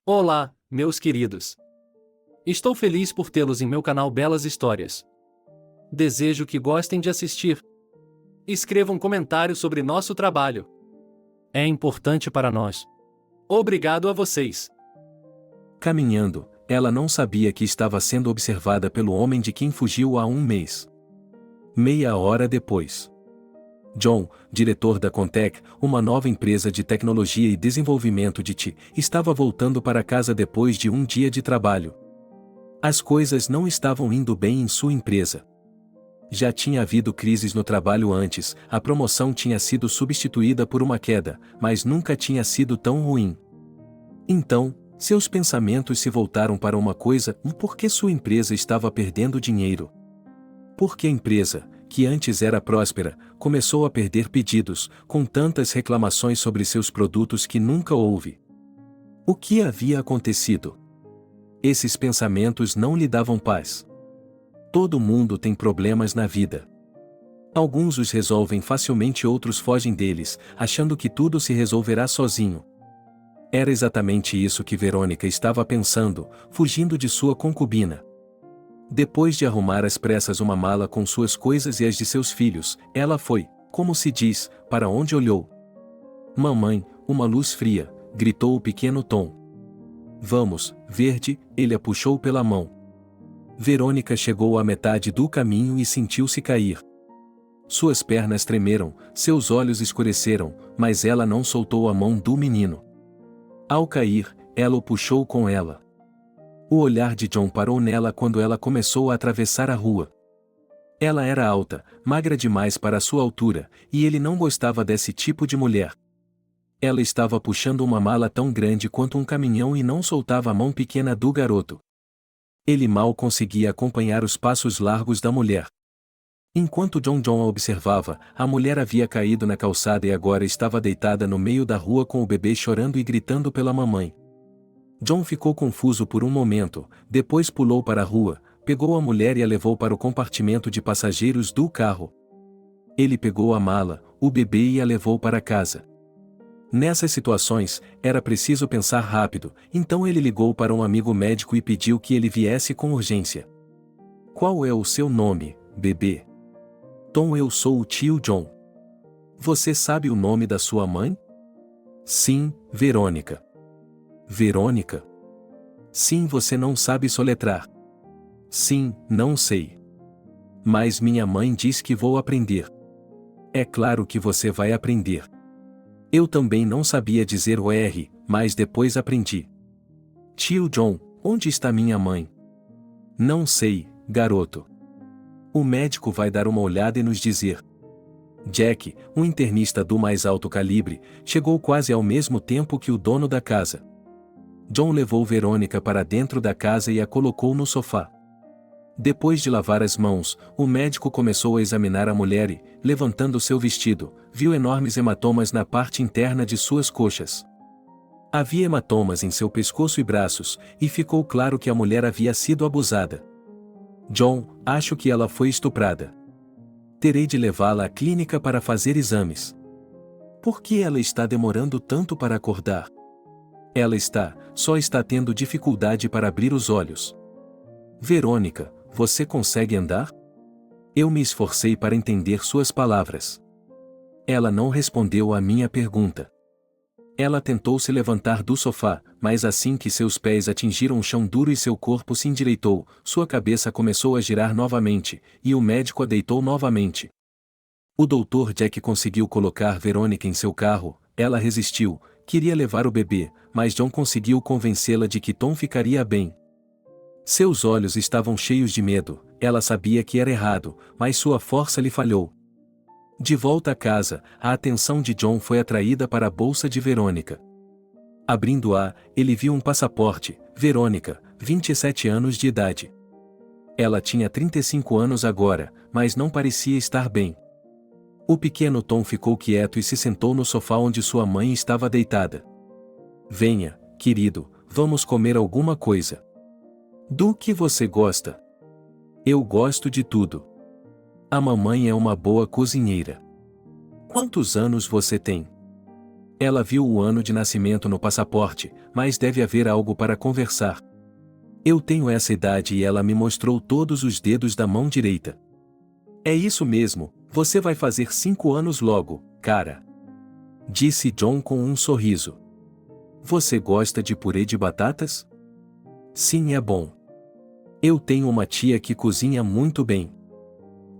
Olá, meus queridos. Estou feliz por tê-los em meu canal Belas Histórias. Desejo que gostem de assistir. Escreva um comentário sobre nosso trabalho. É importante para nós. Obrigado a vocês. Caminhando, ela não sabia que estava sendo observada pelo homem de quem fugiu há um mês. Meia hora depois. John, diretor da Contec, uma nova empresa de tecnologia e desenvolvimento de TI, estava voltando para casa depois de um dia de trabalho. As coisas não estavam indo bem em sua empresa. Já tinha havido crises no trabalho antes, a promoção tinha sido substituída por uma queda, mas nunca tinha sido tão ruim. Então, seus pensamentos se voltaram para uma coisa: por que sua empresa estava perdendo dinheiro? Por que a empresa, que antes era próspera, começou a perder pedidos, com tantas reclamações sobre seus produtos que nunca houve? O que havia acontecido? Esses pensamentos não lhe davam paz. Todo mundo tem problemas na vida. Alguns os resolvem facilmente, outros fogem deles, achando que tudo se resolverá sozinho. Era exatamente isso que Verônica estava pensando, fugindo de sua concubina. Depois de arrumar às pressas uma mala com suas coisas e as de seus filhos, ela foi, como se diz, para onde olhou. Mamãe, uma luz fria, gritou o pequeno Tom. Vamos, Verde, ele a puxou pela mão. Verônica chegou à metade do caminho e sentiu-se cair. Suas pernas tremeram, seus olhos escureceram, mas ela não soltou a mão do menino. Ao cair, ela o puxou com ela. O olhar de John parou nela quando ela começou a atravessar a rua. Ela era alta, magra demais para sua altura, e ele não gostava desse tipo de mulher. Ela estava puxando uma mala tão grande quanto um caminhão e não soltava a mão pequena do garoto. Ele mal conseguia acompanhar os passos largos da mulher. Enquanto John a observava, a mulher havia caído na calçada e agora estava deitada no meio da rua com o bebê chorando e gritando pela mamãe. John ficou confuso por um momento, depois pulou para a rua, pegou a mulher e a levou para o compartimento de passageiros do carro. Ele pegou a mala, o bebê e a levou para casa. Nessas situações, era preciso pensar rápido, então ele ligou para um amigo médico e pediu que ele viesse com urgência. Qual é o seu nome, bebê? Tom, eu sou o tio John. Você sabe o nome da sua mãe? Sim, Verônica. Verônica? Sim, você não sabe soletrar. Sim, não sei. Mas minha mãe diz que vou aprender. É claro que você vai aprender. Eu também não sabia dizer o R, mas depois aprendi. Tio John, onde está minha mãe? Não sei, garoto. O médico vai dar uma olhada e nos dizer. Jack, um internista do mais alto calibre, chegou quase ao mesmo tempo que o dono da casa. John levou Verônica para dentro da casa e a colocou no sofá. Depois de lavar as mãos, o médico começou a examinar a mulher e, levantando seu vestido, viu enormes hematomas na parte interna de suas coxas. Havia hematomas em seu pescoço e braços, e ficou claro que a mulher havia sido abusada. John, acho que ela foi estuprada. Terei de levá-la à clínica para fazer exames. Por que ela está demorando tanto para acordar? Ela só está tendo dificuldade para abrir os olhos. Verônica, você consegue andar? Eu me esforcei para entender suas palavras. Ela não respondeu à minha pergunta. Ela tentou se levantar do sofá, mas assim que seus pés atingiram o chão duro e seu corpo se endireitou, sua cabeça começou a girar novamente, e o médico a deitou novamente. O Dr. Jack conseguiu colocar Verônica em seu carro, ela resistiu, queria levar o bebê, mas John conseguiu convencê-la de que Tom ficaria bem. Seus olhos estavam cheios de medo, ela sabia que era errado, mas sua força lhe falhou. De volta a casa, a atenção de John foi atraída para a bolsa de Verônica. Abrindo-a, ele viu um passaporte, Verônica, 27 anos de idade. Ela tinha 35 anos agora, mas não parecia estar bem. O pequeno Tom ficou quieto e se sentou no sofá onde sua mãe estava deitada. Venha, querido, vamos comer alguma coisa. Do que você gosta? Eu gosto de tudo. A mamãe é uma boa cozinheira. Quantos anos você tem? Ela viu o ano de nascimento no passaporte, mas deve haver algo para conversar. Eu tenho essa idade e ela me mostrou todos os dedos da mão direita. É isso mesmo, você vai fazer 5 anos logo, cara. Disse John com um sorriso. Você gosta de purê de batatas? Sim, é bom. Eu tenho uma tia que cozinha muito bem.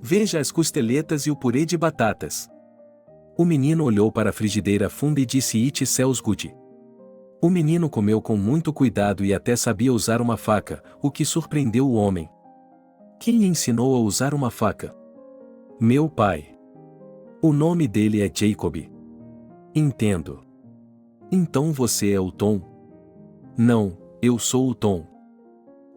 Veja as costeletas e o purê de batatas. O menino olhou para a frigideira funda e disse It smells good. O menino comeu com muito cuidado e até sabia usar uma faca, o que surpreendeu o homem. Quem lhe ensinou a usar uma faca? Meu pai. O nome dele é Jacob. Entendo. Então você é o Tom? Não, eu sou o Tom.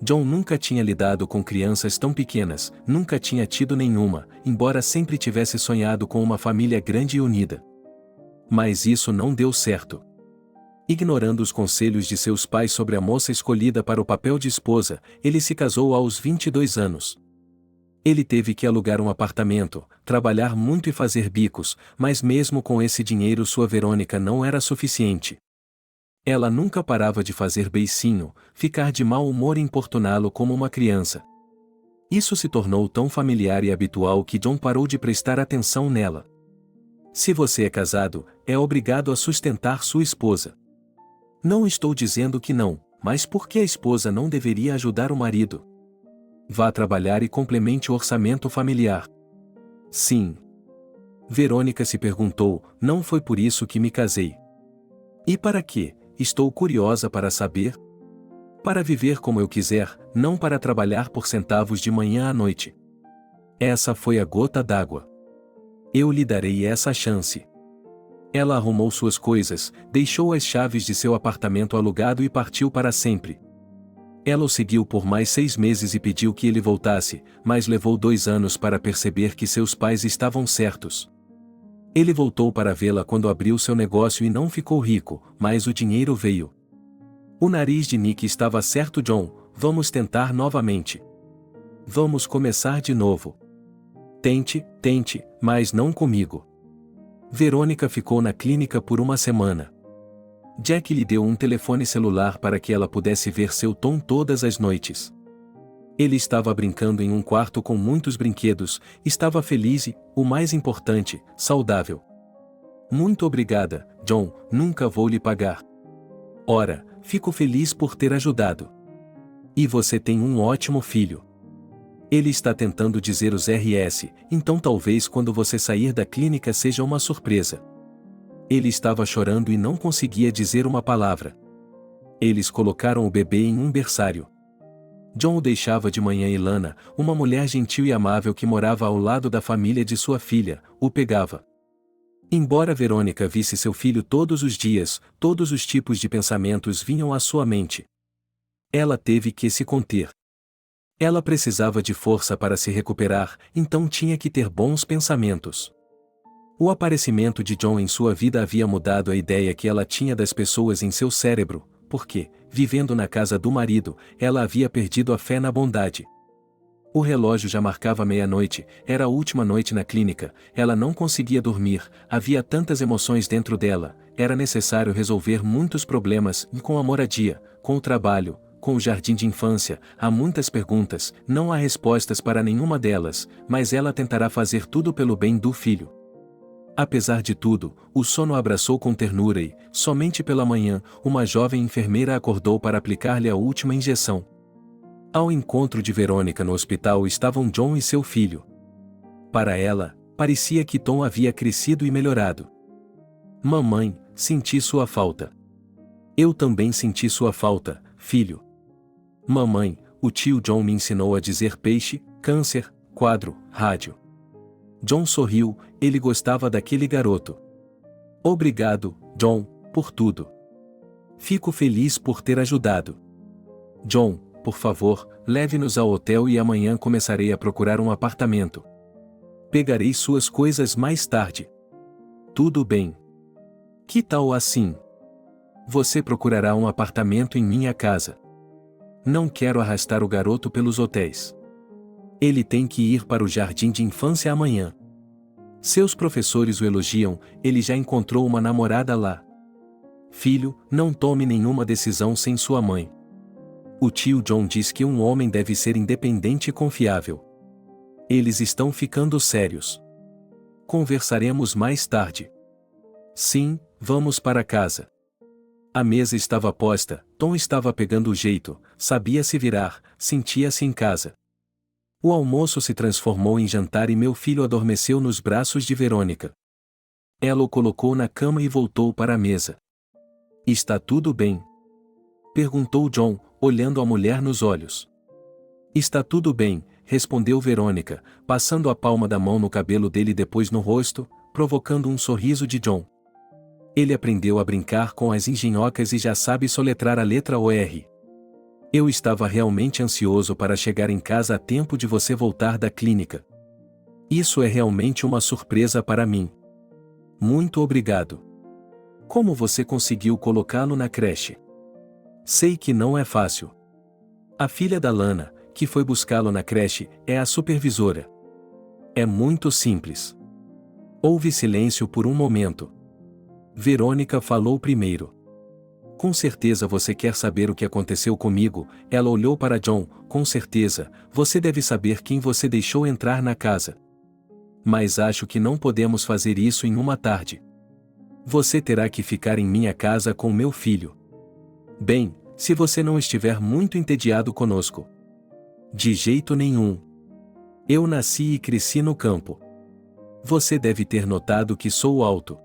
John nunca tinha lidado com crianças tão pequenas, nunca tinha tido nenhuma, embora sempre tivesse sonhado com uma família grande e unida. Mas isso não deu certo. Ignorando os conselhos de seus pais sobre a moça escolhida para o papel de esposa, ele se casou aos 22 anos. Ele teve que alugar um apartamento, trabalhar muito e fazer bicos, mas mesmo com esse dinheiro sua Verônica não era suficiente. Ela nunca parava de fazer beicinho, ficar de mau humor e importuná-lo como uma criança. Isso se tornou tão familiar e habitual que John parou de prestar atenção nela. Se você é casado, é obrigado a sustentar sua esposa. Não estou dizendo que não, mas por que a esposa não deveria ajudar o marido? Vá trabalhar e complemente o orçamento familiar. Sim. Verônica se perguntou, não foi por isso que me casei. E para quê? Estou curiosa para saber. Para viver como eu quiser, não para trabalhar por centavos de manhã à noite. Essa foi a gota d'água. Eu lhe darei essa chance. Ela arrumou suas coisas, deixou as chaves de seu apartamento alugado e partiu para sempre. Ela o seguiu por mais 6 meses e pediu que ele voltasse, mas levou 2 anos para perceber que seus pais estavam certos. Ele voltou para vê-la quando abriu seu negócio e não ficou rico, mas o dinheiro veio. O nariz de Nick estava certo, John, vamos tentar novamente. Vamos começar de novo. Tente, mas não comigo. Verônica ficou na clínica por 1 semana. Jack lhe deu um telefone celular para que ela pudesse ver seu Tom todas as noites. Ele estava brincando em um quarto com muitos brinquedos, estava feliz e, o mais importante, saudável. Muito obrigada, John, nunca vou lhe pagar. Ora, fico feliz por ter ajudado. E você tem um ótimo filho. Ele está tentando dizer os RS, então talvez quando você sair da clínica seja uma surpresa. Ele estava chorando e não conseguia dizer uma palavra. Eles colocaram o bebê em um berçário. John o deixava de manhã e Lana, uma mulher gentil e amável que morava ao lado da família de sua filha, o pegava. Embora Verônica visse seu filho todos os dias, todos os tipos de pensamentos vinham à sua mente. Ela teve que se conter. Ela precisava de força para se recuperar, então tinha que ter bons pensamentos. O aparecimento de John em sua vida havia mudado a ideia que ela tinha das pessoas em seu cérebro, porque, vivendo na casa do marido, ela havia perdido a fé na bondade. O relógio já marcava meia-noite, era a última noite na clínica, ela não conseguia dormir, havia tantas emoções dentro dela, era necessário resolver muitos problemas, com a moradia, com o trabalho, com o jardim de infância, há muitas perguntas, não há respostas para nenhuma delas, mas ela tentará fazer tudo pelo bem do filho. Apesar de tudo, o sono a abraçou com ternura e, somente pela manhã, uma jovem enfermeira acordou para aplicar-lhe a última injeção. Ao encontro de Verônica no hospital estavam John e seu filho. Para ela, parecia que Tom havia crescido e melhorado. Mamãe, senti sua falta. Eu também senti sua falta, filho. Mamãe, o tio John me ensinou a dizer peixe, câncer, quadro, rádio. John sorriu, ele gostava daquele garoto. Obrigado, John, por tudo. Fico feliz por ter ajudado. John, por favor, leve-nos ao hotel e amanhã começarei a procurar um apartamento. Pegarei suas coisas mais tarde. Tudo bem. Que tal assim? Você procurará um apartamento em minha casa. Não quero arrastar o garoto pelos hotéis. Ele tem que ir para o jardim de infância amanhã. Seus professores o elogiam, ele já encontrou uma namorada lá. Filho, não tome nenhuma decisão sem sua mãe. O tio John diz que um homem deve ser independente e confiável. Eles estão ficando sérios. Conversaremos mais tarde. Sim, vamos para casa. A mesa estava posta, Tom estava pegando o jeito, sabia se virar, sentia-se em casa. O almoço se transformou em jantar e meu filho adormeceu nos braços de Verônica. Ela o colocou na cama e voltou para a mesa. Está tudo bem? Perguntou John, olhando a mulher nos olhos. Está tudo bem, respondeu Verônica, passando a palma da mão no cabelo dele e depois no rosto, provocando um sorriso de John. Ele aprendeu a brincar com as engenhocas e já sabe soletrar a letra OR. Eu estava realmente ansioso para chegar em casa a tempo de você voltar da clínica. Isso é realmente uma surpresa para mim. Muito obrigado. Como você conseguiu colocá-lo na creche? Sei que não é fácil. A filha da Lana, que foi buscá-lo na creche, é a supervisora. É muito simples. Houve silêncio por um momento. Verônica falou primeiro. Com certeza você quer saber o que aconteceu comigo, ela olhou para John, com certeza, você deve saber quem você deixou entrar na casa. Mas acho que não podemos fazer isso em uma tarde. Você terá que ficar em minha casa com meu filho. Bem, se você não estiver muito entediado conosco. De jeito nenhum. Eu nasci e cresci no campo. Você deve ter notado que sou alto.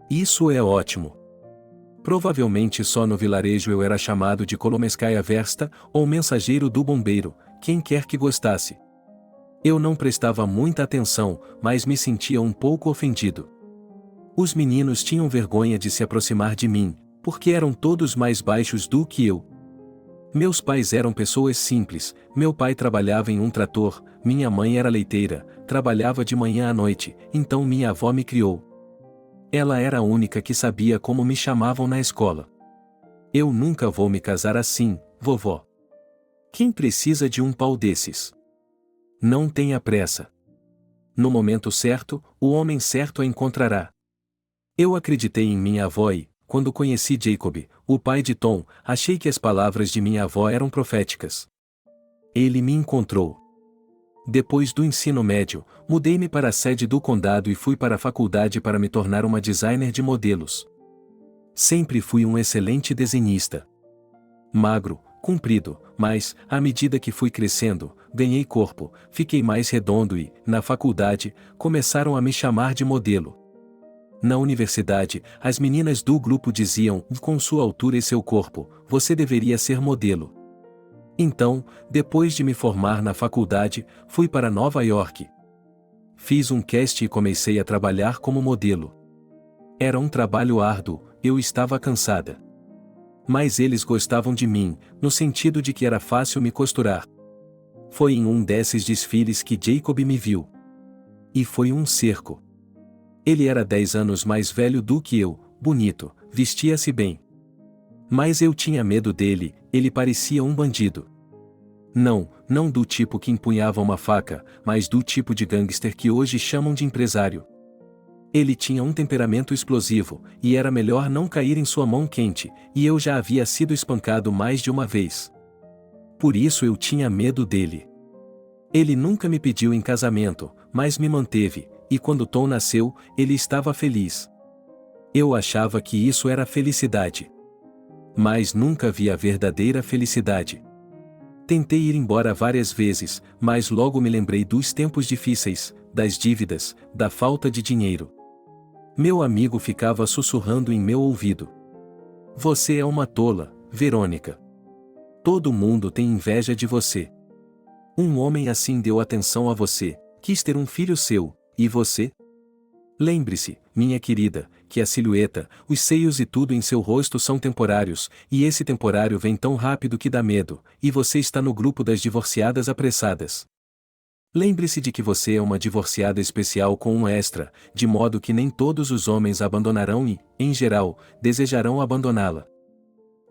Isso é ótimo. Provavelmente só no vilarejo eu era chamado de Kolomeskaya Versta, ou mensageiro do bombeiro, quem quer que gostasse. Eu não prestava muita atenção, mas me sentia um pouco ofendido. Os meninos tinham vergonha de se aproximar de mim, porque eram todos mais baixos do que eu. Meus pais eram pessoas simples, meu pai trabalhava em um trator, minha mãe era leiteira, trabalhava de manhã à noite, então minha avó me criou. Ela era a única que sabia como me chamavam na escola. Eu nunca vou me casar assim, vovó. Quem precisa de um pau desses? Não tenha pressa. No momento certo, o homem certo a encontrará. Eu acreditei em minha avó e, quando conheci Jacob, o pai de Tom, achei que as palavras de minha avó eram proféticas. Ele me encontrou. Depois do ensino médio, mudei-me para a sede do condado e fui para a faculdade para me tornar uma designer de modelos. Sempre fui um excelente desenhista. Magro, comprido, mas, à medida que fui crescendo, ganhei corpo, fiquei mais redondo e, na faculdade, começaram a me chamar de modelo. Na universidade, as meninas do grupo diziam, com sua altura e seu corpo, você deveria ser modelo. Então, depois de me formar na faculdade, fui para Nova York. Fiz um casting e comecei a trabalhar como modelo. Era um trabalho árduo, eu estava cansada. Mas eles gostavam de mim, no sentido de que era fácil me costurar. Foi em um desses desfiles que Jacob me viu. E foi um cerco. Ele era 10 anos mais velho do que eu, bonito, vestia-se bem. Mas eu tinha medo dele, ele parecia um bandido. Não do tipo que empunhava uma faca, mas do tipo de gangster que hoje chamam de empresário. Ele tinha um temperamento explosivo, e era melhor não cair em sua mão quente, e eu já havia sido espancado mais de uma vez. Por isso eu tinha medo dele. Ele nunca me pediu em casamento, mas me manteve, e quando Tom nasceu, ele estava feliz. Eu achava que isso era felicidade. Mas nunca vi a verdadeira felicidade. Tentei ir embora várias vezes, mas logo me lembrei dos tempos difíceis, das dívidas, da falta de dinheiro. Meu amigo ficava sussurrando em meu ouvido. Você é uma tola, Verônica. Todo mundo tem inveja de você. Um homem assim deu atenção a você, quis ter um filho seu, e você? Lembre-se, minha querida, que a silhueta, os seios e tudo em seu rosto são temporários, e esse temporário vem tão rápido que dá medo, e você está no grupo das divorciadas apressadas. Lembre-se de que você é uma divorciada especial com um extra, de modo que nem todos os homens a abandonarão e, em geral, desejarão abandoná-la.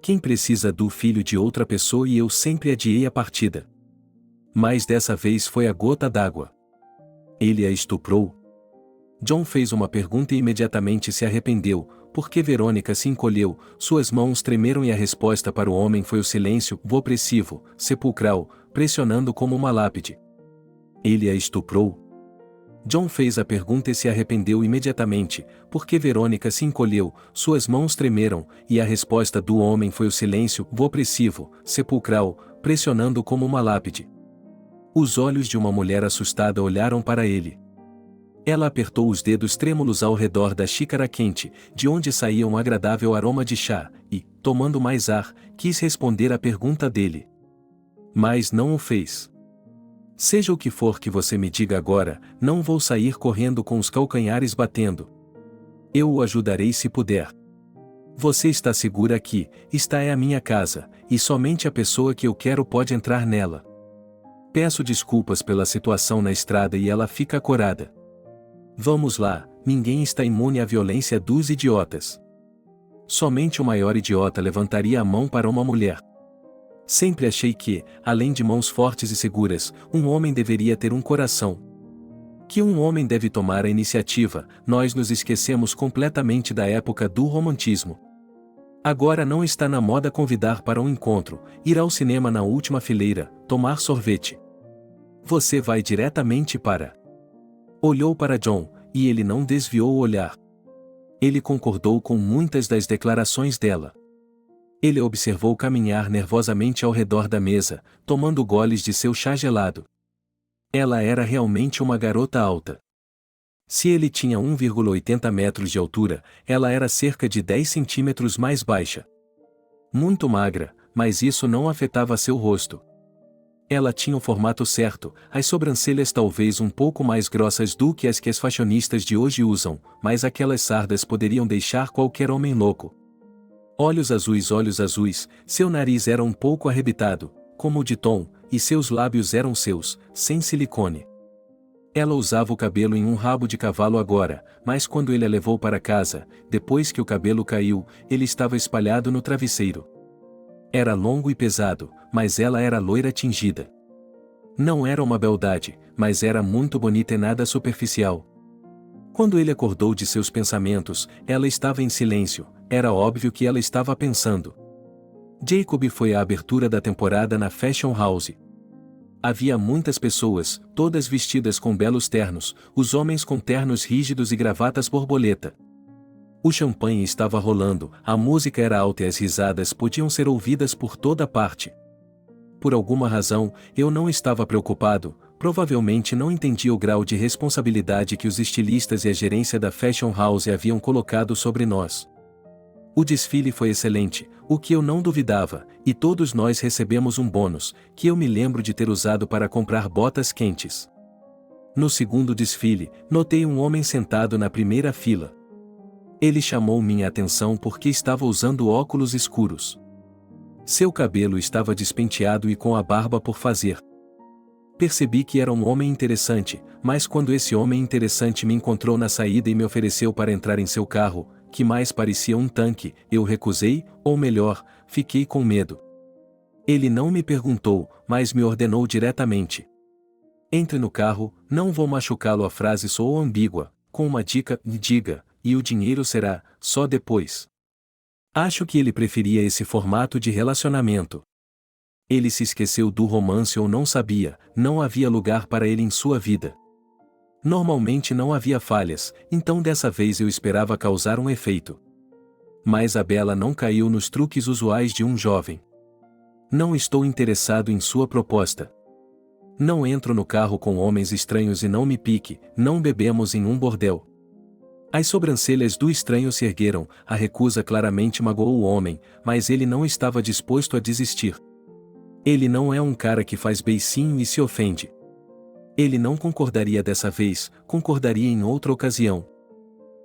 Quem precisa do filho de outra pessoa e eu sempre adiei a partida. Mas dessa vez foi a gota d'água. Ele a estuprou. John fez uma pergunta e imediatamente se arrependeu, porque Verônica se encolheu, suas mãos tremeram e a resposta para o homem foi o silêncio, opressivo, sepulcral, pressionando como uma lápide. Ele a estuprou? John fez a pergunta e se arrependeu imediatamente, porque Verônica se encolheu, suas mãos tremeram, e a resposta do homem foi o silêncio, opressivo, sepulcral, pressionando como uma lápide. Os olhos de uma mulher assustada olharam para ele. Ela apertou os dedos trêmulos ao redor da xícara quente, de onde saía um agradável aroma de chá, e, tomando mais ar, quis responder à pergunta dele. Mas não o fez. Seja o que for que você me diga agora, não vou sair correndo com os calcanhares batendo. Eu o ajudarei se puder. Você está segura aqui, esta é a minha casa, e somente a pessoa que eu quero pode entrar nela. Peço desculpas pela situação na estrada e ela fica corada. Vamos lá, ninguém está imune à violência dos idiotas. Somente o maior idiota levantaria a mão para uma mulher. Sempre achei que, além de mãos fortes e seguras, um homem deveria ter um coração. Que um homem deve tomar a iniciativa, nós nos esquecemos completamente da época do romantismo. Agora não está na moda convidar para um encontro, ir ao cinema na última fileira, tomar sorvete. Você vai diretamente para... Olhou para John, e ele não desviou o olhar. Ele concordou com muitas das declarações dela. Ele a observou caminhar nervosamente ao redor da mesa, tomando goles de seu chá gelado. Ela era realmente uma garota alta. Se ele tinha 1,80 metros de altura, ela era cerca de 10 centímetros mais baixa. Muito magra, mas isso não afetava seu rosto. Ela tinha o formato certo, as sobrancelhas talvez um pouco mais grossas do que as fashionistas de hoje usam, mas aquelas sardas poderiam deixar qualquer homem louco. Olhos azuis, seu nariz era um pouco arrebitado, como o de Tom, e seus lábios eram seus, sem silicone. Ela usava o cabelo em um rabo de cavalo agora, mas quando ele a levou para casa, depois que o cabelo caiu, ele estava espalhado no travesseiro. Era longo e pesado, mas ela era loira tingida. Não era uma beldade, mas era muito bonita e nada superficial. Quando ele acordou de seus pensamentos, ela estava em silêncio, era óbvio que ela estava pensando. Jacob foi à abertura da temporada na Fashion House. Havia muitas pessoas, todas vestidas com belos ternos, os homens com ternos rígidos e gravatas borboleta. O champanhe estava rolando, a música era alta e as risadas podiam ser ouvidas por toda parte. Por alguma razão, eu não estava preocupado, provavelmente não entendia o grau de responsabilidade que os estilistas e a gerência da Fashion House haviam colocado sobre nós. O desfile foi excelente, o que eu não duvidava, e todos nós recebemos um bônus, que eu me lembro de ter usado para comprar botas quentes. No segundo desfile, notei um homem sentado na primeira fila. Ele chamou minha atenção porque estava usando óculos escuros. Seu cabelo estava despenteado e com a barba por fazer. Percebi que era um homem interessante, mas quando esse homem interessante me encontrou na saída e me ofereceu para entrar em seu carro, que mais parecia um tanque, eu recusei, ou melhor, fiquei com medo. Ele não me perguntou, mas me ordenou diretamente. Entre no carro, não vou machucá-lo. A frase soou ambígua, com uma dica, diga, e o dinheiro será, só depois. Acho que ele preferia esse formato de relacionamento. Ele se esqueceu do romance ou não sabia, não havia lugar para ele em sua vida. Normalmente não havia falhas, então dessa vez eu esperava causar um efeito. Mas a Bela não caiu nos truques usuais de um jovem. Não estou interessado em sua proposta. Não entro no carro com homens estranhos e não me pique, não bebemos em um bordel. As sobrancelhas do estranho se ergueram, a recusa claramente magoou o homem, mas ele não estava disposto a desistir. Ele não é um cara que faz beicinho e se ofende. Ele não concordaria dessa vez, concordaria em outra ocasião.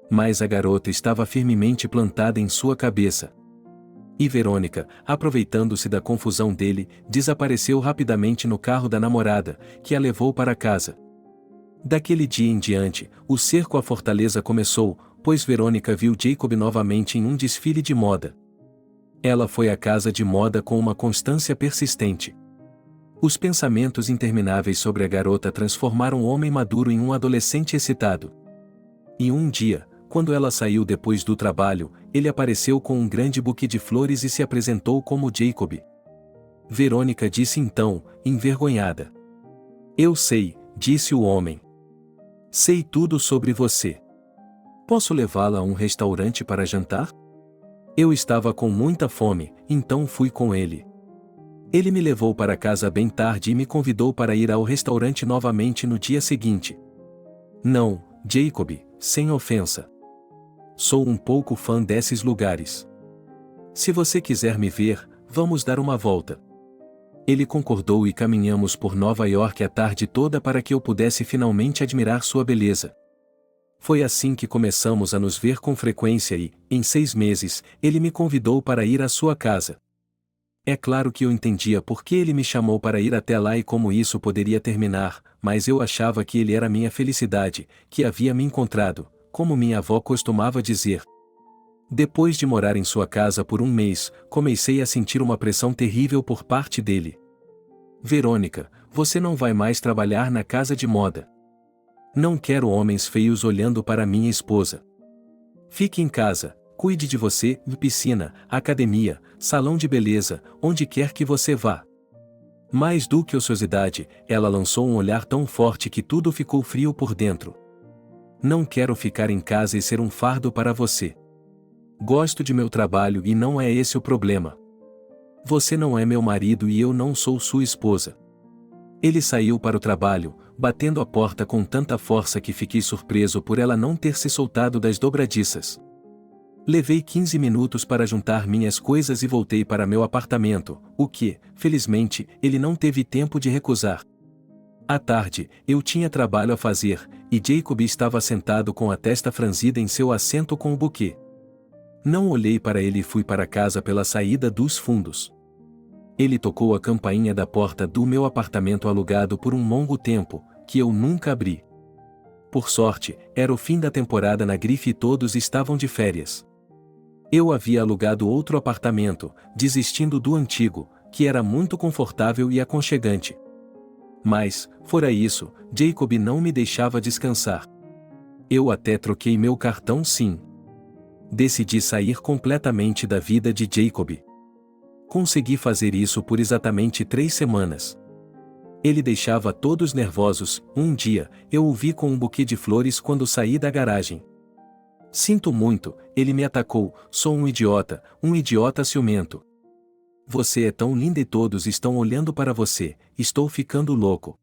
Mas a garota estava firmemente plantada em sua cabeça. E Verônica, aproveitando-se da confusão dele, desapareceu rapidamente no carro da namorada, que a levou para casa. Daquele dia em diante, o cerco à fortaleza começou, pois Verônica viu Jacob novamente em um desfile de moda. Ela foi à casa de moda com uma constância persistente. Os pensamentos intermináveis sobre a garota transformaram o homem maduro em um adolescente excitado. E um dia, quando ela saiu depois do trabalho, ele apareceu com um grande buquê de flores e se apresentou como Jacob. Verônica disse então, envergonhada. Eu sei, disse o homem. Sei tudo sobre você. Posso levá-la a um restaurante para jantar? Eu estava com muita fome, então fui com ele. Ele me levou para casa bem tarde e me convidou para ir ao restaurante novamente no dia seguinte. Não, Jacob, sem ofensa. Sou um pouco fã desses lugares. Se você quiser me ver, vamos dar uma volta. Ele concordou e caminhamos por Nova York a tarde toda para que eu pudesse finalmente admirar sua beleza. Foi assim que começamos a nos ver com frequência e, em 6 meses, ele me convidou para ir à sua casa. É claro que eu entendia por que ele me chamou para ir até lá e como isso poderia terminar, mas eu achava que ele era minha felicidade, que havia me encontrado, como minha avó costumava dizer. Depois de morar em sua casa por 1 mês, comecei a sentir uma pressão terrível por parte dele. Verônica, você não vai mais trabalhar na casa de moda. Não quero homens feios olhando para minha esposa. Fique em casa, cuide de você, piscina, academia, salão de beleza, onde quer que você vá. Mais do que ociosidade, ela lançou um olhar tão forte que tudo ficou frio por dentro. Não quero ficar em casa e ser um fardo para você. Gosto de meu trabalho e não é esse o problema. Você não é meu marido e eu não sou sua esposa. Ele saiu para o trabalho, batendo a porta com tanta força que fiquei surpreso por ela não ter se soltado das dobradiças. Levei 15 minutos para juntar minhas coisas e voltei para meu apartamento, o que, felizmente, ele não teve tempo de recusar. À tarde, eu tinha trabalho a fazer, e Jacob estava sentado com a testa franzida em seu assento com o buquê. Não olhei para ele e fui para casa pela saída dos fundos. Ele tocou a campainha da porta do meu apartamento alugado por um longo tempo, que eu nunca abri. Por sorte, era o fim da temporada na grife e todos estavam de férias. Eu havia alugado outro apartamento, desistindo do antigo, que era muito confortável e aconchegante. Mas, fora isso, Jacob não me deixava descansar. Eu até troquei meu cartão SIM. Decidi sair completamente da vida de Jacob. Consegui fazer isso por exatamente 3 semanas. Ele deixava todos nervosos. Um dia, eu o vi com um buquê de flores quando saí da garagem. Sinto muito, ele me atacou, sou um idiota ciumento. Você é tão linda e todos estão olhando para você, estou ficando louco.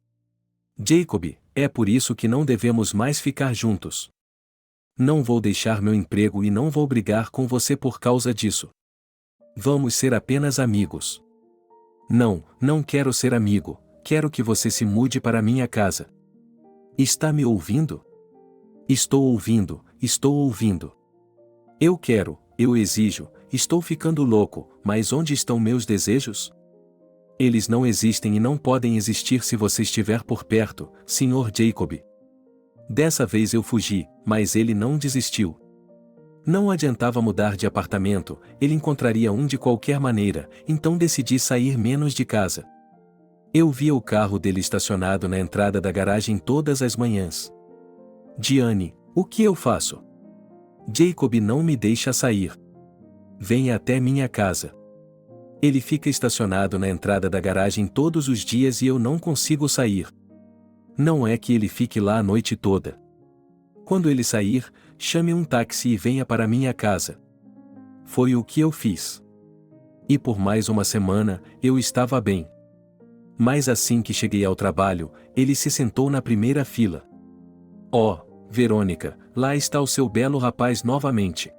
Jacob, é por isso que não devemos mais ficar juntos. Não vou deixar meu emprego e não vou brigar com você por causa disso. Vamos ser apenas amigos. Não, não quero ser amigo, quero que você se mude para minha casa. Está me ouvindo? Estou ouvindo, estou ouvindo. Eu quero, eu exijo, estou ficando louco, mas onde estão meus desejos? Eles não existem e não podem existir se você estiver por perto, Sr. Jacob. Dessa vez eu fugi, mas ele não desistiu. Não adiantava mudar de apartamento, ele encontraria um de qualquer maneira, então decidi sair menos de casa. Eu via o carro dele estacionado na entrada da garagem todas as manhãs. Diane, o que eu faço? Jacob não me deixa sair. Venha até minha casa. Ele fica estacionado na entrada da garagem todos os dias e eu não consigo sair. Não é que ele fique lá a noite toda. Quando ele sair, chame um táxi e venha para minha casa. Foi o que eu fiz. E por mais uma semana, eu estava bem. Mas assim que cheguei ao trabalho, ele se sentou na primeira fila. Oh, Verônica, lá está o seu belo rapaz novamente.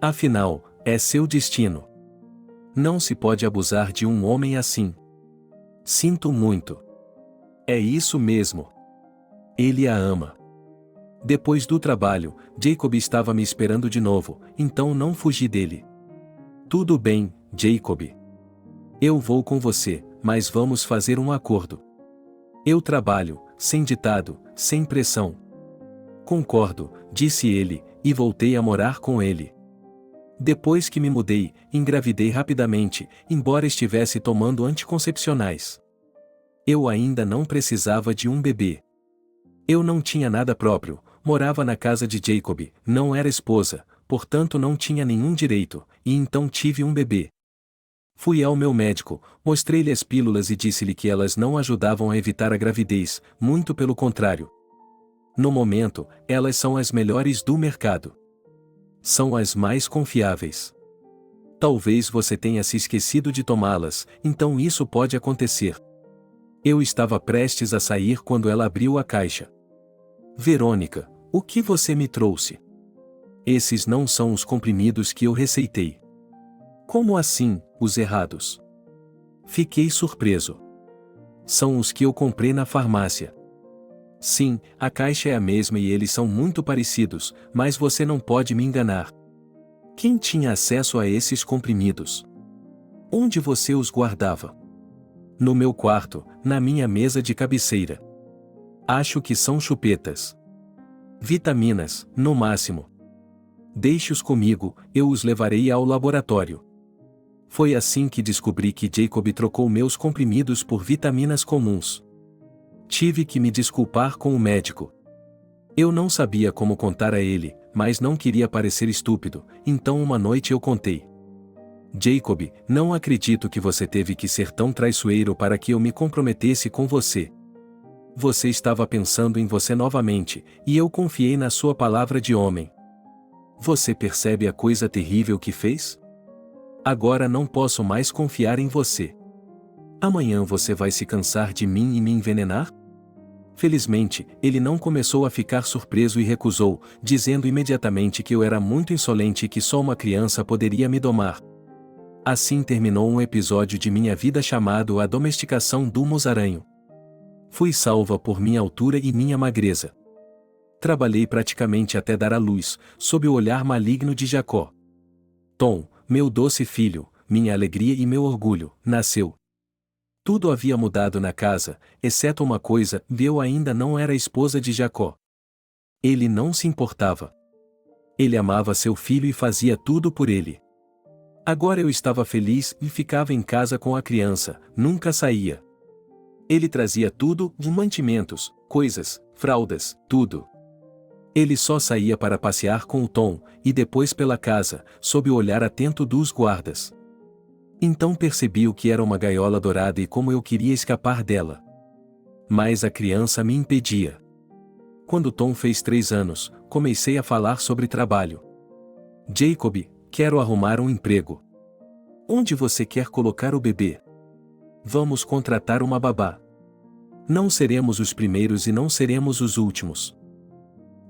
Afinal, é seu destino. Não se pode abusar de um homem assim. Sinto muito. É isso mesmo. Ele a ama. Depois do trabalho, Jacob estava me esperando de novo, então não fugi dele. Tudo bem, Jacob. Eu vou com você, mas vamos fazer um acordo. Eu trabalho, sem ditado, sem pressão. Concordo, disse ele, e voltei a morar com ele. Depois que me mudei, engravidei rapidamente, embora estivesse tomando anticoncepcionais. Eu ainda não precisava de um bebê. Eu não tinha nada próprio, morava na casa de Jacob, não era esposa, portanto não tinha nenhum direito, e então tive um bebê. Fui ao meu médico, mostrei-lhe as pílulas e disse-lhe que elas não ajudavam a evitar a gravidez, muito pelo contrário. No momento, elas são as melhores do mercado. São as mais confiáveis. Talvez você tenha se esquecido de tomá-las, então isso pode acontecer. Eu estava prestes a sair quando ela abriu a caixa. Verônica, o que você me trouxe? Esses não são os comprimidos que eu receitei. Como assim, os errados? Fiquei surpreso. São os que eu comprei na farmácia. Sim, a caixa é a mesma e eles são muito parecidos, mas você não pode me enganar. Quem tinha acesso a esses comprimidos? Onde você os guardava? No meu quarto, na minha mesa de cabeceira. Acho que são chupetas. Vitaminas, no máximo. Deixe-os comigo, eu os levarei ao laboratório. Foi assim que descobri que Jacob trocou meus comprimidos por vitaminas comuns. Tive que me desculpar com o médico. Eu não sabia como contar a ele, mas não queria parecer estúpido, então uma noite eu contei. Jacob, não acredito que você teve que ser tão traiçoeiro para que eu me comprometesse com você. Você estava pensando em você novamente, e eu confiei na sua palavra de homem. Você percebe a coisa terrível que fez? Agora não posso mais confiar em você. Amanhã você vai se cansar de mim e me envenenar? Felizmente, ele não começou a ficar surpreso e recusou, dizendo imediatamente que eu era muito insolente e que só uma criança poderia me domar. Assim terminou um episódio de minha vida chamado A Domesticação do Mosaranho. Fui salva por minha altura e minha magreza. Trabalhei praticamente até dar à luz, sob o olhar maligno de Jacó. Tom, meu doce filho, minha alegria e meu orgulho, nasceu. Tudo havia mudado na casa, exceto uma coisa: eu ainda não era esposa de Jacó. Ele não se importava. Ele amava seu filho e fazia tudo por ele. Agora eu estava feliz e ficava em casa com a criança, nunca saía. Ele trazia tudo, mantimentos, coisas, fraldas, tudo. Ele só saía para passear com o Tom, e depois pela casa, sob o olhar atento dos guardas. Então percebi o que era uma gaiola dourada e como eu queria escapar dela. Mas a criança me impedia. Quando Tom fez 3 anos, comecei a falar sobre trabalho. Jacob, quero arrumar um emprego. Onde você quer colocar o bebê? Vamos contratar uma babá. Não seremos os primeiros e não seremos os últimos.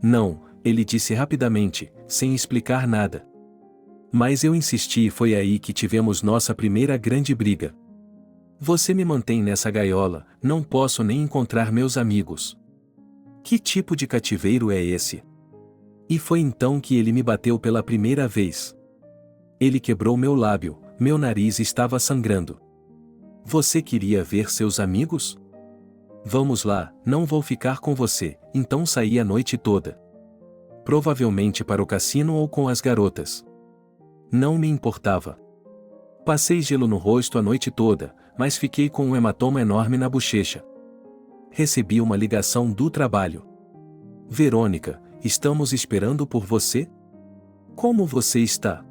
Não, ele disse rapidamente, sem explicar nada. Mas eu insisti e foi aí que tivemos nossa primeira grande briga. Você me mantém nessa gaiola, não posso nem encontrar meus amigos. Que tipo de cativeiro é esse? E foi então que ele me bateu pela primeira vez. Ele quebrou meu lábio, meu nariz estava sangrando. Você queria ver seus amigos? Vamos lá, não vou ficar com você, então saí a noite toda. Provavelmente para o cassino ou com as garotas. Não me importava. Passei gelo no rosto a noite toda, mas fiquei com um hematoma enorme na bochecha. Recebi uma ligação do trabalho. Verônica, estamos esperando por você? Como você está?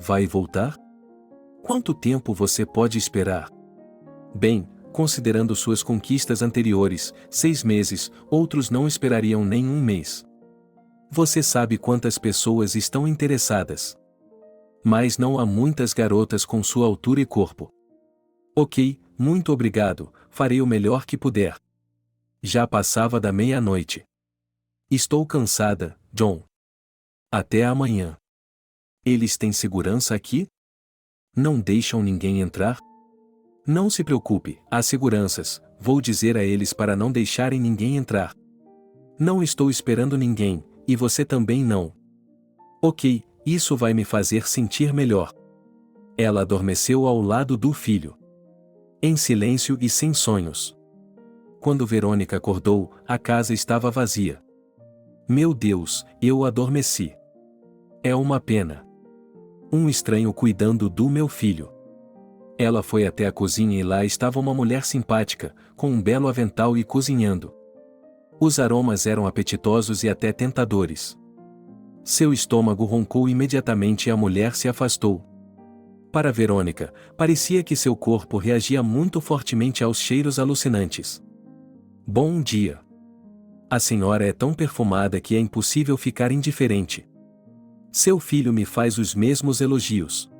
Vai voltar? Quanto tempo você pode esperar? Bem, considerando suas conquistas anteriores, 6 meses, outros não esperariam nem 1 mês. Você sabe quantas pessoas estão interessadas. Mas não há muitas garotas com sua altura e corpo. Ok, muito obrigado, farei o melhor que puder. Já passava da meia-noite. Estou cansada, John. Até amanhã. Eles têm segurança aqui? Não deixam ninguém entrar? Não se preocupe, há seguranças, vou dizer a eles para não deixarem ninguém entrar. Não estou esperando ninguém, e você também não. Ok, isso vai me fazer sentir melhor. Ela adormeceu ao lado do filho. Em silêncio e sem sonhos. Quando Verônica acordou, a casa estava vazia. Meu Deus, eu adormeci. É uma pena. Um estranho cuidando do meu filho. Ela foi até a cozinha e lá estava uma mulher simpática, com um belo avental e cozinhando. Os aromas eram apetitosos e até tentadores. Seu estômago roncou imediatamente e a mulher se afastou. Para Verônica, parecia que seu corpo reagia muito fortemente aos cheiros alucinantes. Bom dia. A senhora é tão perfumada que é impossível ficar indiferente. Seu filho me faz os mesmos elogios.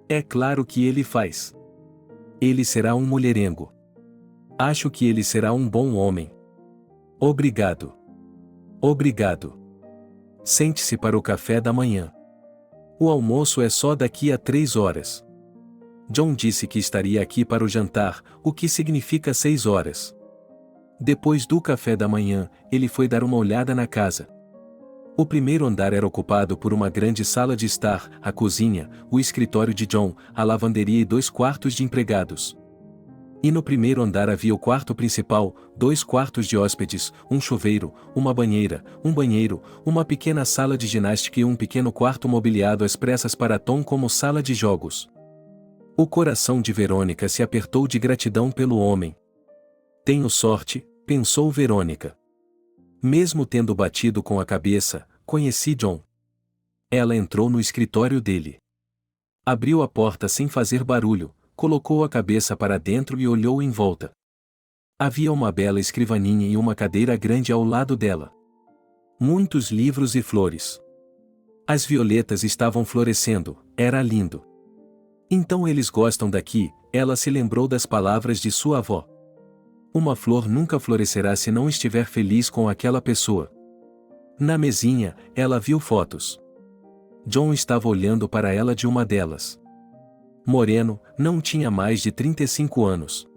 É claro que ele faz. Ele será um mulherengo. Acho que ele será um bom homem. Obrigado. Obrigado. Sente-se para o café da manhã. O almoço é só daqui a 3 horas. John disse que estaria aqui para o jantar, o que significa 6 horas. Depois do café da manhã, ele foi dar uma olhada na casa. O primeiro andar era ocupado por uma grande sala de estar, a cozinha, o escritório de John, a lavanderia e 2 quartos de empregados. E no primeiro andar havia o quarto principal, 2 quartos de hóspedes, um chuveiro, uma banheira, um banheiro, uma pequena sala de ginástica e um pequeno quarto mobiliado às pressas para Tom como sala de jogos. O coração de Verônica se apertou de gratidão pelo homem. Tenho sorte, pensou Verônica. Mesmo tendo batido com a cabeça, conheci John. Ela entrou no escritório dele. Abriu a porta sem fazer barulho, colocou a cabeça para dentro e olhou em volta. Havia uma bela escrivaninha e uma cadeira grande ao lado dela. Muitos livros e flores. As violetas estavam florescendo, era lindo. Então eles gostam daqui, ela se lembrou das palavras de sua avó. Uma flor nunca florescerá se não estiver feliz com aquela pessoa. Na mesinha, ela viu fotos. John estava olhando para ela de uma delas. Moreno, não tinha mais de 35 anos.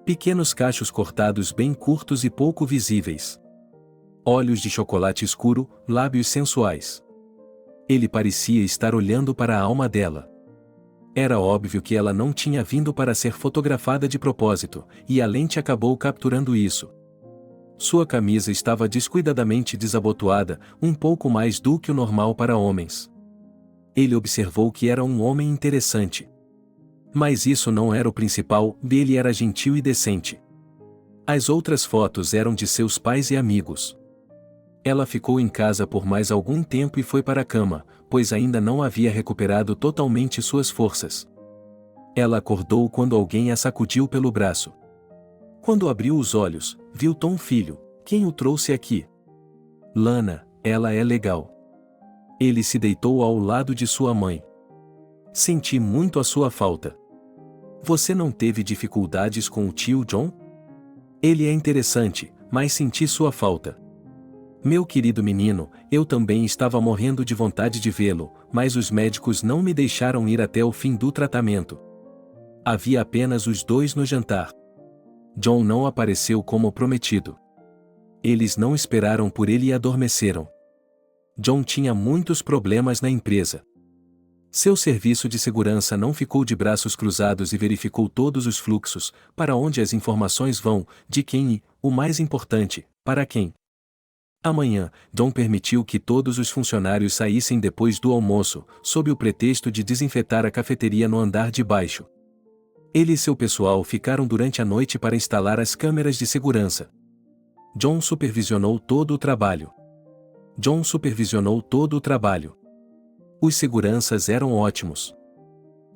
Pequenos cachos cortados bem curtos e pouco visíveis. Olhos de chocolate escuro, lábios sensuais. Ele parecia estar olhando para a alma dela. Era óbvio que ela não tinha vindo para ser fotografada de propósito, e a lente acabou capturando isso. Sua camisa estava descuidadamente desabotoada, um pouco mais do que o normal para homens. Ele observou que era um homem interessante. Mas isso não era o principal, dele era gentil e decente. As outras fotos eram de seus pais e amigos. Ela ficou em casa por mais algum tempo e foi para a cama, pois ainda não havia recuperado totalmente suas forças. Ela acordou quando alguém a sacudiu pelo braço. Quando abriu os olhos, viu Tom filho. Quem o trouxe aqui? Lana, ela é legal. Ele se deitou ao lado de sua mãe. Senti muito a sua falta. Você não teve dificuldades com o tio John? Ele é interessante, mas senti sua falta. Meu querido menino, eu também estava morrendo de vontade de vê-lo, mas os médicos não me deixaram ir até o fim do tratamento. Havia apenas os 2 no jantar. John não apareceu como prometido. Eles não esperaram por ele e adormeceram. John tinha muitos problemas na empresa. Seu serviço de segurança não ficou de braços cruzados e verificou todos os fluxos, para onde as informações vão, de quem e, o mais importante, para quem. Amanhã, John permitiu que todos os funcionários saíssem depois do almoço, sob o pretexto de desinfetar a cafeteria no andar de baixo. Ele e seu pessoal ficaram durante a noite para instalar as câmeras de segurança. John supervisionou todo o trabalho. Os seguranças eram ótimos.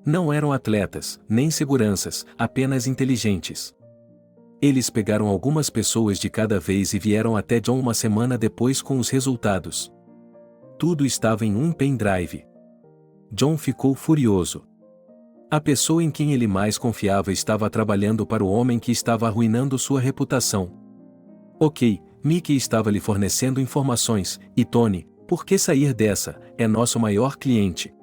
Não eram atletas, nem seguranças, apenas inteligentes. Eles pegaram algumas pessoas de cada vez e vieram até John uma semana depois com os resultados. Tudo estava em um pendrive. John ficou furioso. A pessoa em quem ele mais confiava estava trabalhando para o homem que estava arruinando sua reputação. Ok, Mickey estava lhe fornecendo informações, e Tony, por que sair dessa, é nosso maior cliente.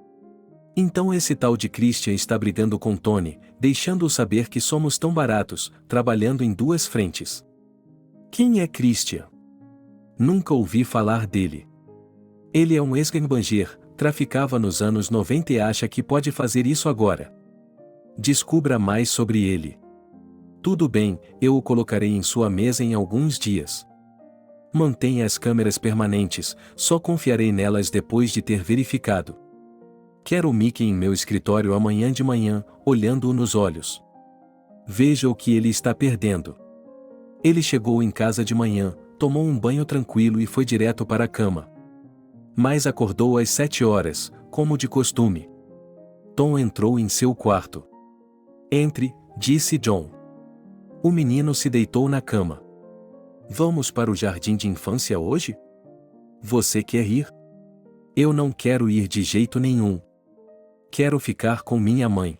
Então esse tal de Christian está brigando com Tony, deixando-o saber que somos tão baratos, trabalhando em 2 frentes. Quem é Christian? Nunca ouvi falar dele. Ele é um ex-gangbanger, traficava nos anos 90 e acha que pode fazer isso agora. Descubra mais sobre ele. Tudo bem, eu o colocarei em sua mesa em alguns dias. Mantenha as câmeras permanentes, só confiarei nelas depois de ter verificado. Quero o Mickey em meu escritório amanhã de manhã, olhando-o nos olhos. Veja o que ele está perdendo. Ele chegou em casa de manhã, tomou um banho tranquilo e foi direto para a cama. Mas acordou às 7 horas, como de costume. Tom entrou em seu quarto. Entre, disse John. O menino se deitou na cama. Vamos para o jardim de infância hoje? Você quer ir? Eu não quero ir de jeito nenhum. Quero ficar com minha mãe.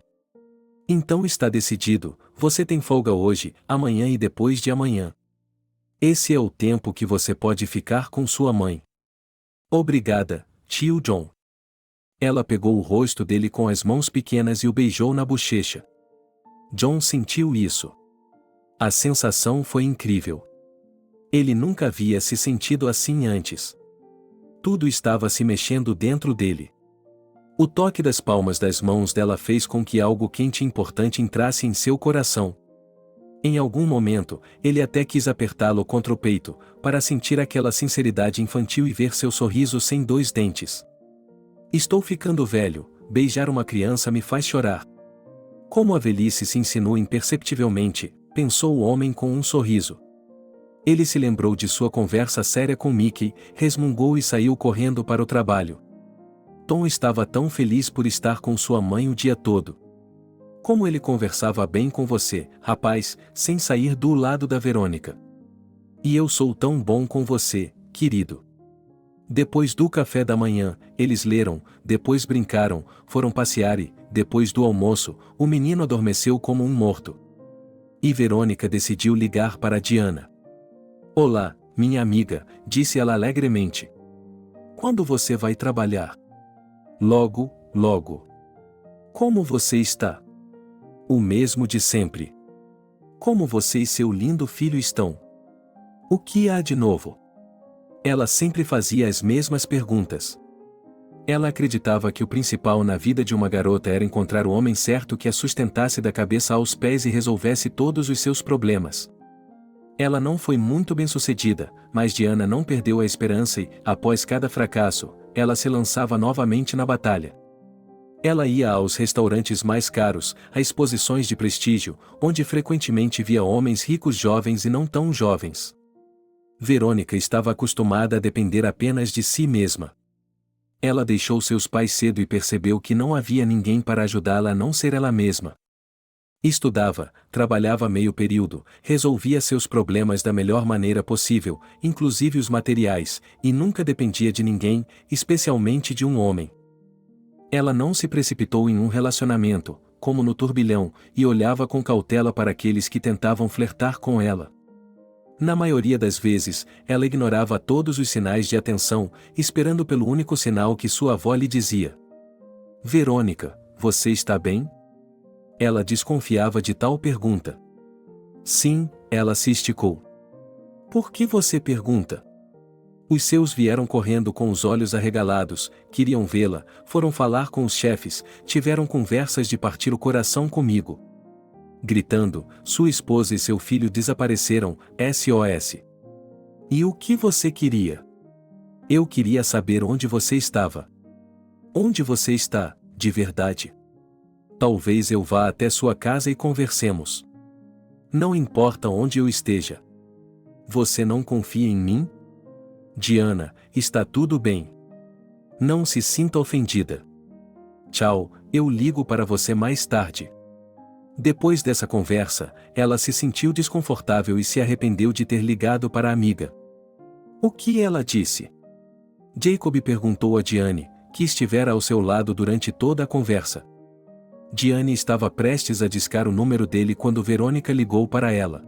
Então está decidido, você tem folga hoje, amanhã e depois de amanhã. Esse é o tempo que você pode ficar com sua mãe. Obrigada, tio John. Ela pegou o rosto dele com as mãos pequenas e o beijou na bochecha. John sentiu isso. A sensação foi incrível. Ele nunca havia se sentido assim antes. Tudo estava se mexendo dentro dele. O toque das palmas das mãos dela fez com que algo quente e importante entrasse em seu coração. Em algum momento, ele até quis apertá-lo contra o peito, para sentir aquela sinceridade infantil e ver seu sorriso sem 2 dentes. Estou ficando velho, beijar uma criança me faz chorar. Como a velhice se insinua imperceptivelmente, pensou o homem com um sorriso. Ele se lembrou de sua conversa séria com Mickey, resmungou e saiu correndo para o trabalho. Tom estava tão feliz por estar com sua mãe o dia todo. Como ele conversava bem com você, rapaz, sem sair do lado da Verônica. E eu sou tão bom com você, querido. Depois do café da manhã, eles leram, depois brincaram, foram passear e, depois do almoço, o menino adormeceu como um morto. E Verônica decidiu ligar para Diana. Olá, minha amiga, disse ela alegremente. Quando você vai trabalhar? Logo, logo. Como você está? O mesmo de sempre. Como você e seu lindo filho estão? O que há de novo? Ela sempre fazia as mesmas perguntas. Ela acreditava que o principal na vida de uma garota era encontrar o homem certo que a sustentasse da cabeça aos pés e resolvesse todos os seus problemas. Ela não foi muito bem-sucedida, mas Diana não perdeu a esperança e, após cada fracasso, ela se lançava novamente na batalha. Ela ia aos restaurantes mais caros, a exposições de prestígio, onde frequentemente via homens ricos jovens e não tão jovens. Verônica estava acostumada a depender apenas de si mesma. Ela deixou seus pais cedo e percebeu que não havia ninguém para ajudá-la a não ser ela mesma. Estudava, trabalhava meio período, resolvia seus problemas da melhor maneira possível, inclusive os materiais, e nunca dependia de ninguém, especialmente de um homem. Ela não se precipitou em um relacionamento, como no turbilhão, e olhava com cautela para aqueles que tentavam flertar com ela. Na maioria das vezes, ela ignorava todos os sinais de atenção, esperando pelo único sinal que sua avó lhe dizia. Verônica, você está bem? Ela desconfiava de tal pergunta. Sim, ela se esticou. Por que você pergunta? Os seus vieram correndo com os olhos arregalados, queriam vê-la, foram falar com os chefes, tiveram conversas de partir o coração comigo. Gritando, sua esposa e seu filho desapareceram, SOS. E o que você queria? Eu queria saber onde você estava. Onde você está, de verdade? Talvez eu vá até sua casa e conversemos. Não importa onde eu esteja. Você não confia em mim? Diana, está tudo bem. Não se sinta ofendida. Tchau, eu ligo para você mais tarde. Depois dessa conversa, ela se sentiu desconfortável e se arrependeu de ter ligado para a amiga. O que ela disse? Jacob perguntou a Diane, que estivera ao seu lado durante toda a conversa. Diane estava prestes a discar o número dele quando Verônica ligou para ela.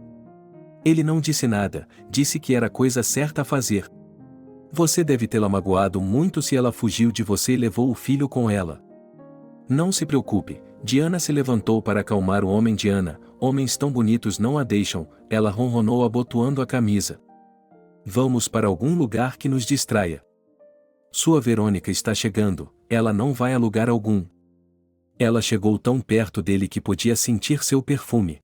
Ele não disse nada, disse que era a coisa certa a fazer. Você deve tê-la magoado muito se ela fugiu de você e levou o filho com ela. Não se preocupe, Diana se levantou para acalmar o homem. Diana, homens tão bonitos não a deixam, ela ronronou abotoando a camisa. Vamos para algum lugar que nos distraia. Sua Verônica está chegando, ela não vai a lugar algum. Ela chegou tão perto dele que podia sentir seu perfume.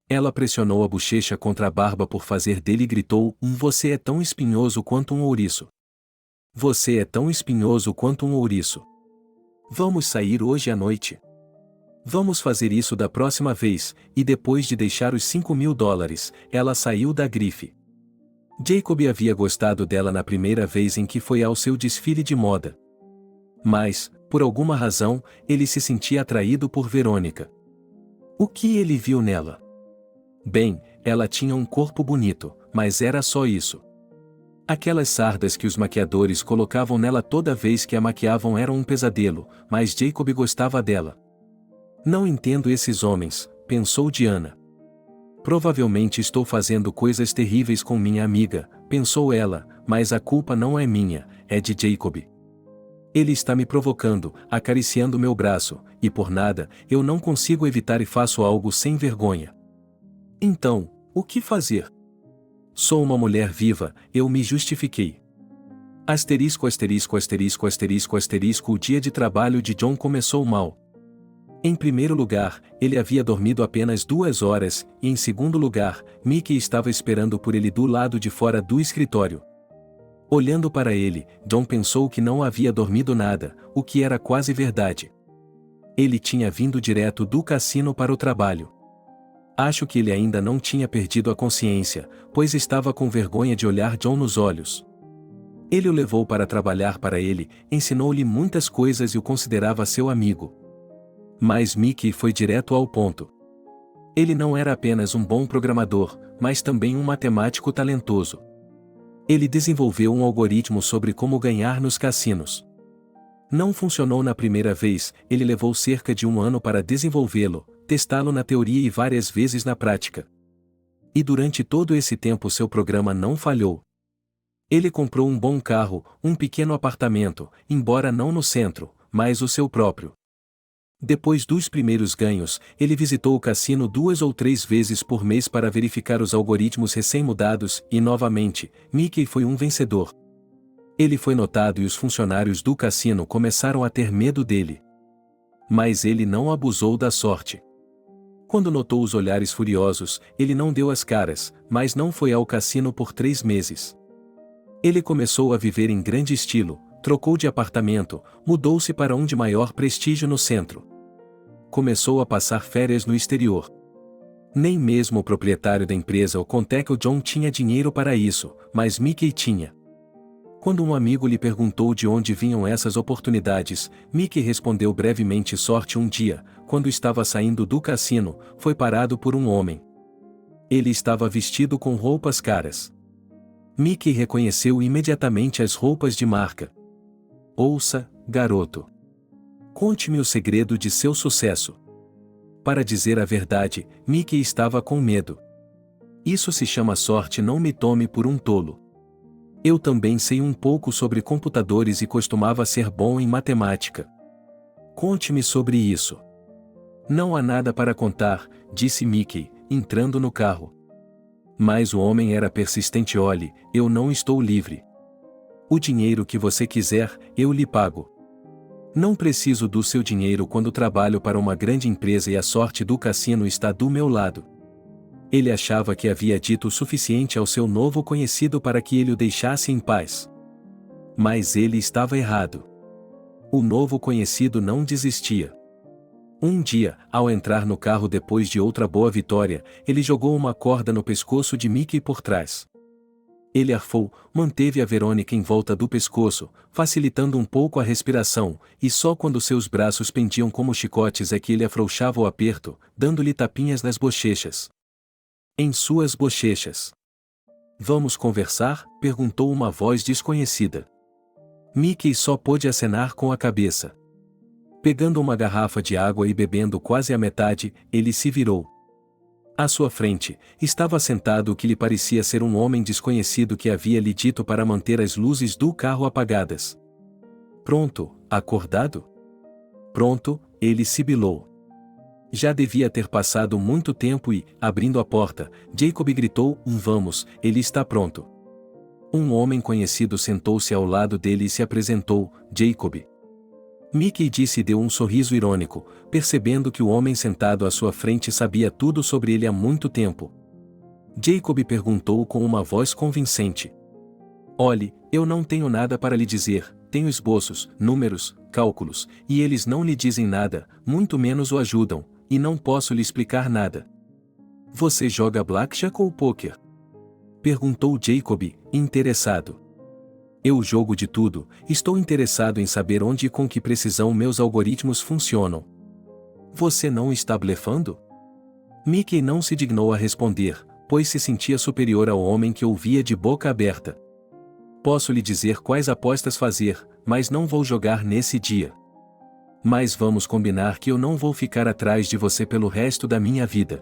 Ela pressionou a bochecha contra a barba por fazer dele e gritou: Você é tão espinhoso quanto um ouriço. Você é tão espinhoso quanto um ouriço. Vamos sair hoje à noite. Vamos fazer isso da próxima vez, e depois de deixar os $5.000, ela saiu da grife. Jacob havia gostado dela na primeira vez em que foi ao seu desfile de moda. Mas, por alguma razão, ele se sentia atraído por Verônica. O que ele viu nela? Bem, ela tinha um corpo bonito, mas era só isso. Aquelas sardas que os maquiadores colocavam nela toda vez que a maquiavam eram um pesadelo, mas Jacob gostava dela. Não entendo esses homens, pensou Diana. Provavelmente estou fazendo coisas terríveis com minha amiga, pensou ela, mas a culpa não é minha, é de Jacob. Ele está me provocando, acariciando meu braço, e por nada, eu não consigo evitar e faço algo sem vergonha. Então, o que fazer? Sou uma mulher viva, eu me justifiquei. Asterisco asterisco asterisco asterisco asterisco. O dia de trabalho de John começou mal. Em primeiro lugar, ele havia dormido apenas 2 horas, e em segundo lugar, Mickey estava esperando por ele do lado de fora do escritório. Olhando para ele, John pensou que não havia dormido nada, o que era quase verdade. Ele tinha vindo direto do cassino para o trabalho. Acho que ele ainda não tinha perdido a consciência, pois estava com vergonha de olhar John nos olhos. Ele o levou para trabalhar para ele, ensinou-lhe muitas coisas e o considerava seu amigo. Mas Mickey foi direto ao ponto. Ele não era apenas um bom programador, mas também um matemático talentoso. Ele desenvolveu um algoritmo sobre como ganhar nos cassinos. Não funcionou na primeira vez, ele levou cerca de 1 ano para desenvolvê-lo, testá-lo na teoria e várias vezes na prática. E durante todo esse tempo seu programa não falhou. Ele comprou um bom carro, um pequeno apartamento, embora não no centro, mas o seu próprio. Depois dos primeiros ganhos, ele visitou o cassino 2 ou 3 vezes por mês para verificar os algoritmos recém-mudados e, novamente, Mickey foi um vencedor. Ele foi notado e os funcionários do cassino começaram a ter medo dele. Mas ele não abusou da sorte. Quando notou os olhares furiosos, ele não deu as caras, mas não foi ao cassino por 3 meses. Ele começou a viver em grande estilo, trocou de apartamento, mudou-se para um de maior prestígio no centro. Começou a passar férias no exterior. Nem mesmo o proprietário da empresa, o Contact John, tinha dinheiro para isso, mas Mickey tinha. Quando um amigo lhe perguntou de onde vinham essas oportunidades, Mickey respondeu brevemente: sorte. Um dia, quando estava saindo do cassino, foi parado por um homem. Ele estava vestido com roupas caras. Mickey reconheceu imediatamente as roupas de marca. Ouça, garoto. Conte-me o segredo de seu sucesso. Para dizer a verdade, Mickey estava com medo. Isso se chama sorte, não me tome por um tolo. Eu também sei um pouco sobre computadores e costumava ser bom em matemática. Conte-me sobre isso. Não há nada para contar, disse Mickey, entrando no carro. Mas o homem era persistente. Olhe, eu não estou livre. O dinheiro que você quiser, eu lhe pago. Não preciso do seu dinheiro quando trabalho para uma grande empresa e a sorte do cassino está do meu lado. Ele achava que havia dito o suficiente ao seu novo conhecido para que ele o deixasse em paz. Mas ele estava errado. O novo conhecido não desistia. Um dia, ao entrar no carro depois de outra boa vitória, ele jogou uma corda no pescoço de Mickey por trás. Ele arfou, manteve a Verônica em volta do pescoço, facilitando um pouco a respiração, e só quando seus braços pendiam como chicotes é que ele afrouxava o aperto, dando-lhe tapinhas nas bochechas. Em suas bochechas. Vamos conversar? Perguntou uma voz desconhecida. Mickey só pôde acenar com a cabeça. Pegando uma garrafa de água e bebendo quase a metade, ele se virou. À sua frente, estava sentado o que lhe parecia ser um homem desconhecido que havia lhe dito para manter as luzes do carro apagadas. Pronto, acordado? Pronto, ele sibilou. Já devia ter passado muito tempo e, abrindo a porta, Jacob gritou: vamos, ele está pronto. Um homem conhecido sentou-se ao lado dele e se apresentou: Jacob. Mickey disse e deu um sorriso irônico, percebendo que o homem sentado à sua frente sabia tudo sobre ele há muito tempo. Jacob perguntou com uma voz convincente: olhe, eu não tenho nada para lhe dizer, tenho esboços, números, cálculos, e eles não lhe dizem nada, muito menos o ajudam, e não posso lhe explicar nada. Você joga blackjack ou poker? Perguntou Jacob, interessado. Eu jogo de tudo, estou interessado em saber onde e com que precisão meus algoritmos funcionam. Você não está blefando? Mickey não se dignou a responder, pois se sentia superior ao homem que ouvia de boca aberta. Posso lhe dizer quais apostas fazer, mas não vou jogar nesse dia. Mas vamos combinar que eu não vou ficar atrás de você pelo resto da minha vida.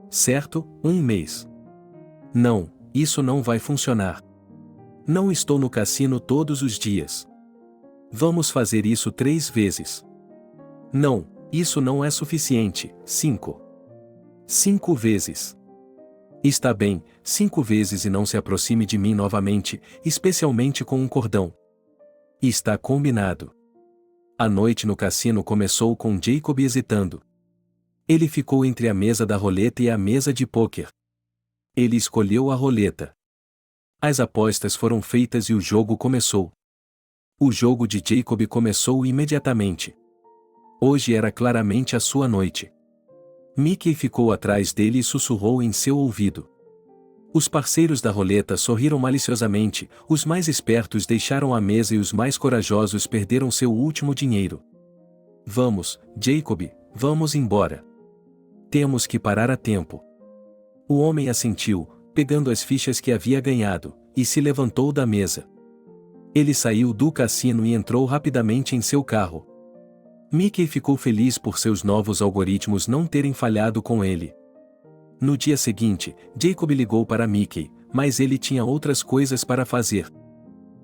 Certo, 1 mês. Não, isso não vai funcionar. Não estou no cassino todos os dias. Vamos fazer isso 3 vezes. Não, isso não é suficiente, 5. 5 vezes. Está bem, 5 vezes e não se aproxime de mim novamente, especialmente com um cordão. Está combinado. A noite no cassino começou com Jacob hesitando. Ele ficou entre a mesa da roleta e a mesa de pôquer. Ele escolheu a roleta. As apostas foram feitas e o jogo começou. O jogo de Jacob começou imediatamente. Hoje era claramente a sua noite. Mickey ficou atrás dele e sussurrou em seu ouvido. Os parceiros da roleta sorriram maliciosamente, os mais espertos deixaram a mesa e os mais corajosos perderam seu último dinheiro. Vamos, Jacob, vamos embora. Temos que parar a tempo. O homem assentiu, pegando as fichas que havia ganhado, e se levantou da mesa. Ele saiu do cassino e entrou rapidamente em seu carro. Mickey ficou feliz por seus novos algoritmos não terem falhado com ele. No dia seguinte, Jacob ligou para Mickey, mas ele tinha outras coisas para fazer.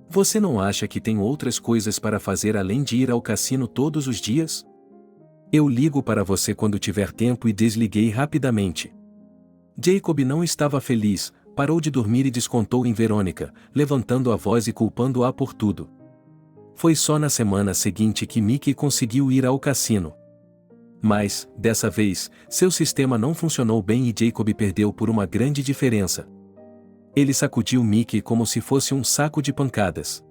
Você não acha que tem outras coisas para fazer além de ir ao cassino todos os dias? Eu ligo para você quando tiver tempo e desliguei rapidamente. Jacob não estava feliz, parou de dormir e descontou em Verônica, levantando a voz e culpando-a por tudo. Foi só na semana seguinte que Mickey conseguiu ir ao cassino. Mas, dessa vez, seu sistema não funcionou bem e Jacob perdeu por uma grande diferença. Ele sacudiu Mickey como se fosse um saco de pancadas.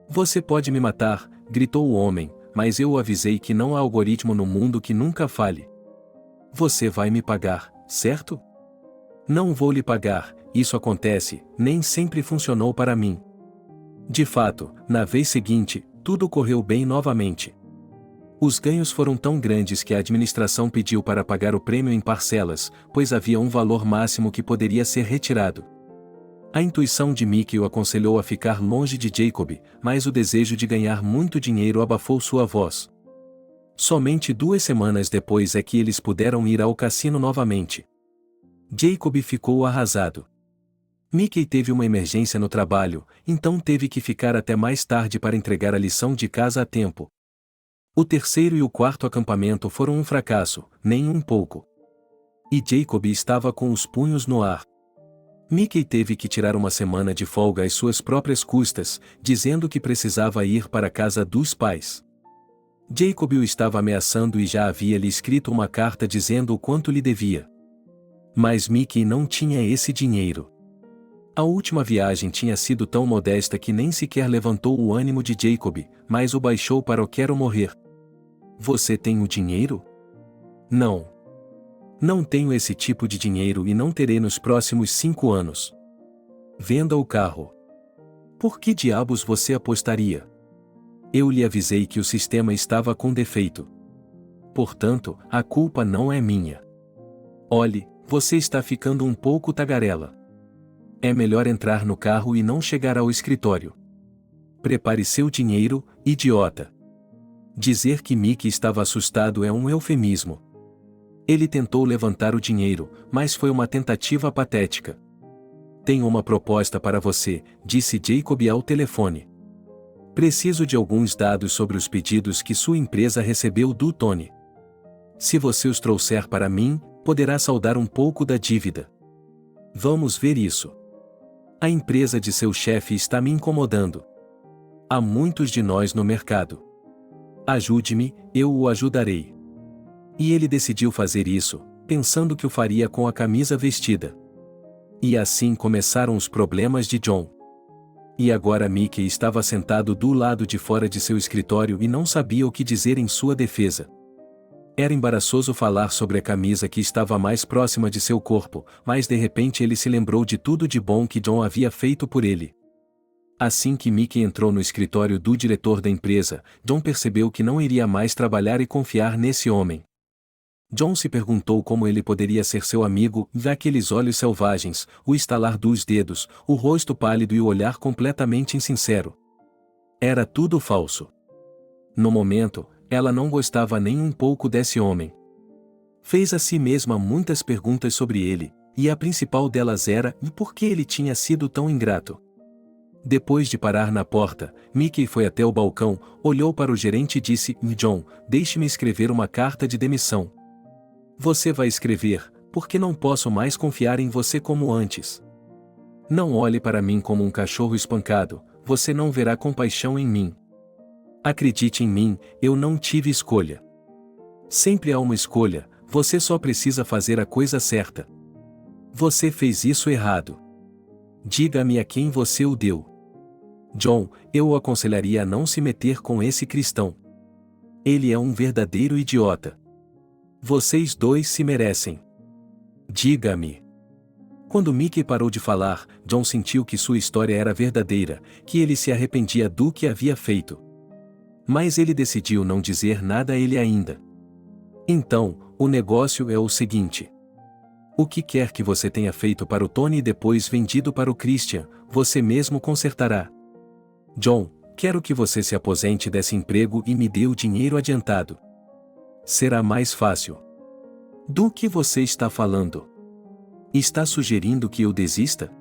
Você pode me matar, gritou o homem, mas eu o avisei que não há algoritmo no mundo que nunca falhe. Você vai me pagar, certo? Não vou lhe pagar, isso acontece, nem sempre funcionou para mim. De fato, na vez seguinte, tudo correu bem novamente. Os ganhos foram tão grandes que a administração pediu para pagar o prêmio em parcelas, pois havia um valor máximo que poderia ser retirado. A intuição de Mickey o aconselhou a ficar longe de Jacob, mas o desejo de ganhar muito dinheiro abafou sua voz. Somente 2 semanas depois é que eles puderam ir ao cassino novamente. Jacob ficou arrasado. Mickey teve uma emergência no trabalho, então teve que ficar até mais tarde para entregar a lição de casa a tempo. O 3º e o 4º acampamento foram um fracasso, nem um pouco. E Jacob estava com os punhos no ar. Mickey teve que tirar uma semana de folga às suas próprias custas, dizendo que precisava ir para a casa dos pais. Jacob o estava ameaçando e já havia lhe escrito uma carta dizendo o quanto lhe devia. Mas Mickey não tinha esse dinheiro. A última viagem tinha sido tão modesta que nem sequer levantou o ânimo de Jacob, mas o baixou para o quero morrer. Você tem o dinheiro? Não. Não tenho esse tipo de dinheiro e não terei nos próximos 5 anos. Venda o carro. Por que diabos você apostaria? Eu lhe avisei que o sistema estava com defeito. Portanto, a culpa não é minha. Olhe, você está ficando um pouco tagarela. É melhor entrar no carro e não chegar ao escritório. Prepare seu dinheiro, idiota. Dizer que Mickey estava assustado é um eufemismo. Ele tentou levantar o dinheiro, mas foi uma tentativa patética. Tenho uma proposta para você, disse Jacob ao telefone. Preciso de alguns dados sobre os pedidos que sua empresa recebeu do Tony. Se você os trouxer para mim, poderá saldar um pouco da dívida. Vamos ver isso. A empresa de seu chefe está me incomodando. Há muitos de nós no mercado. Ajude-me, eu o ajudarei. E ele decidiu fazer isso, pensando que o faria com a camisa vestida. E assim começaram os problemas de John. E agora Mickey estava sentado do lado de fora de seu escritório e não sabia o que dizer em sua defesa. Era embaraçoso falar sobre a camisa que estava mais próxima de seu corpo, mas de repente ele se lembrou de tudo de bom que John havia feito por ele. Assim que Mickey entrou no escritório do diretor da empresa, John percebeu que não iria mais trabalhar e confiar nesse homem. John se perguntou como ele poderia ser seu amigo, e aqueles olhos selvagens, o estalar dos dedos, o rosto pálido e o olhar completamente insincero. Era tudo falso. No momento, ela não gostava nem um pouco desse homem. Fez a si mesma muitas perguntas sobre ele, e a principal delas era e por que ele tinha sido tão ingrato. Depois de parar na porta, Mickey foi até o balcão, olhou para o gerente e disse: John, deixe-me escrever uma carta de demissão. Você vai escrever, porque não posso mais confiar em você como antes. Não olhe para mim como um cachorro espancado, você não verá compaixão em mim. Acredite em mim, eu não tive escolha. Sempre há uma escolha, você só precisa fazer a coisa certa. Você fez isso errado. Diga-me a quem você o deu. John, eu o aconselharia a não se meter com esse cristão. Ele é um verdadeiro idiota. Vocês dois se merecem. Diga-me. Quando Mickey parou de falar, John sentiu que sua história era verdadeira, que ele se arrependia do que havia feito. Mas ele decidiu não dizer nada a ele ainda. Então, o negócio é o seguinte. O que quer que você tenha feito para o Tony e depois vendido para o Christian, você mesmo consertará. John, quero que você se aposente desse emprego e me dê o dinheiro adiantado. Será mais fácil. Do que você está falando? Está sugerindo que eu desista?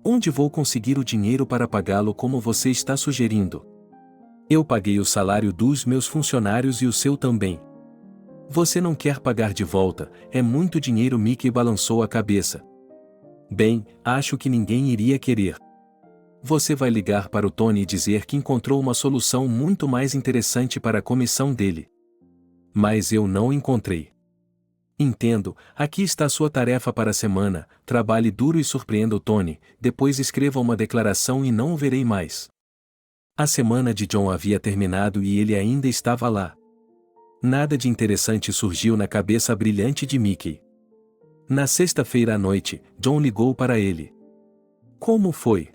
Onde vou conseguir o dinheiro para pagá-lo como você está sugerindo? Eu paguei o salário dos meus funcionários e o seu também. Você não quer pagar de volta, é muito dinheiro. Mickey balançou a cabeça. Bem, acho que ninguém iria querer. Você vai ligar para o Tony e dizer que encontrou uma solução muito mais interessante para a comissão dele. Mas eu não encontrei. Entendo, aqui está sua tarefa para a semana, trabalhe duro e surpreenda o Tony, depois escreva uma declaração e não o verei mais. A semana de John havia terminado e ele ainda estava lá. Nada de interessante surgiu na cabeça brilhante de Mickey. Na sexta-feira à noite, John ligou para ele. Como foi?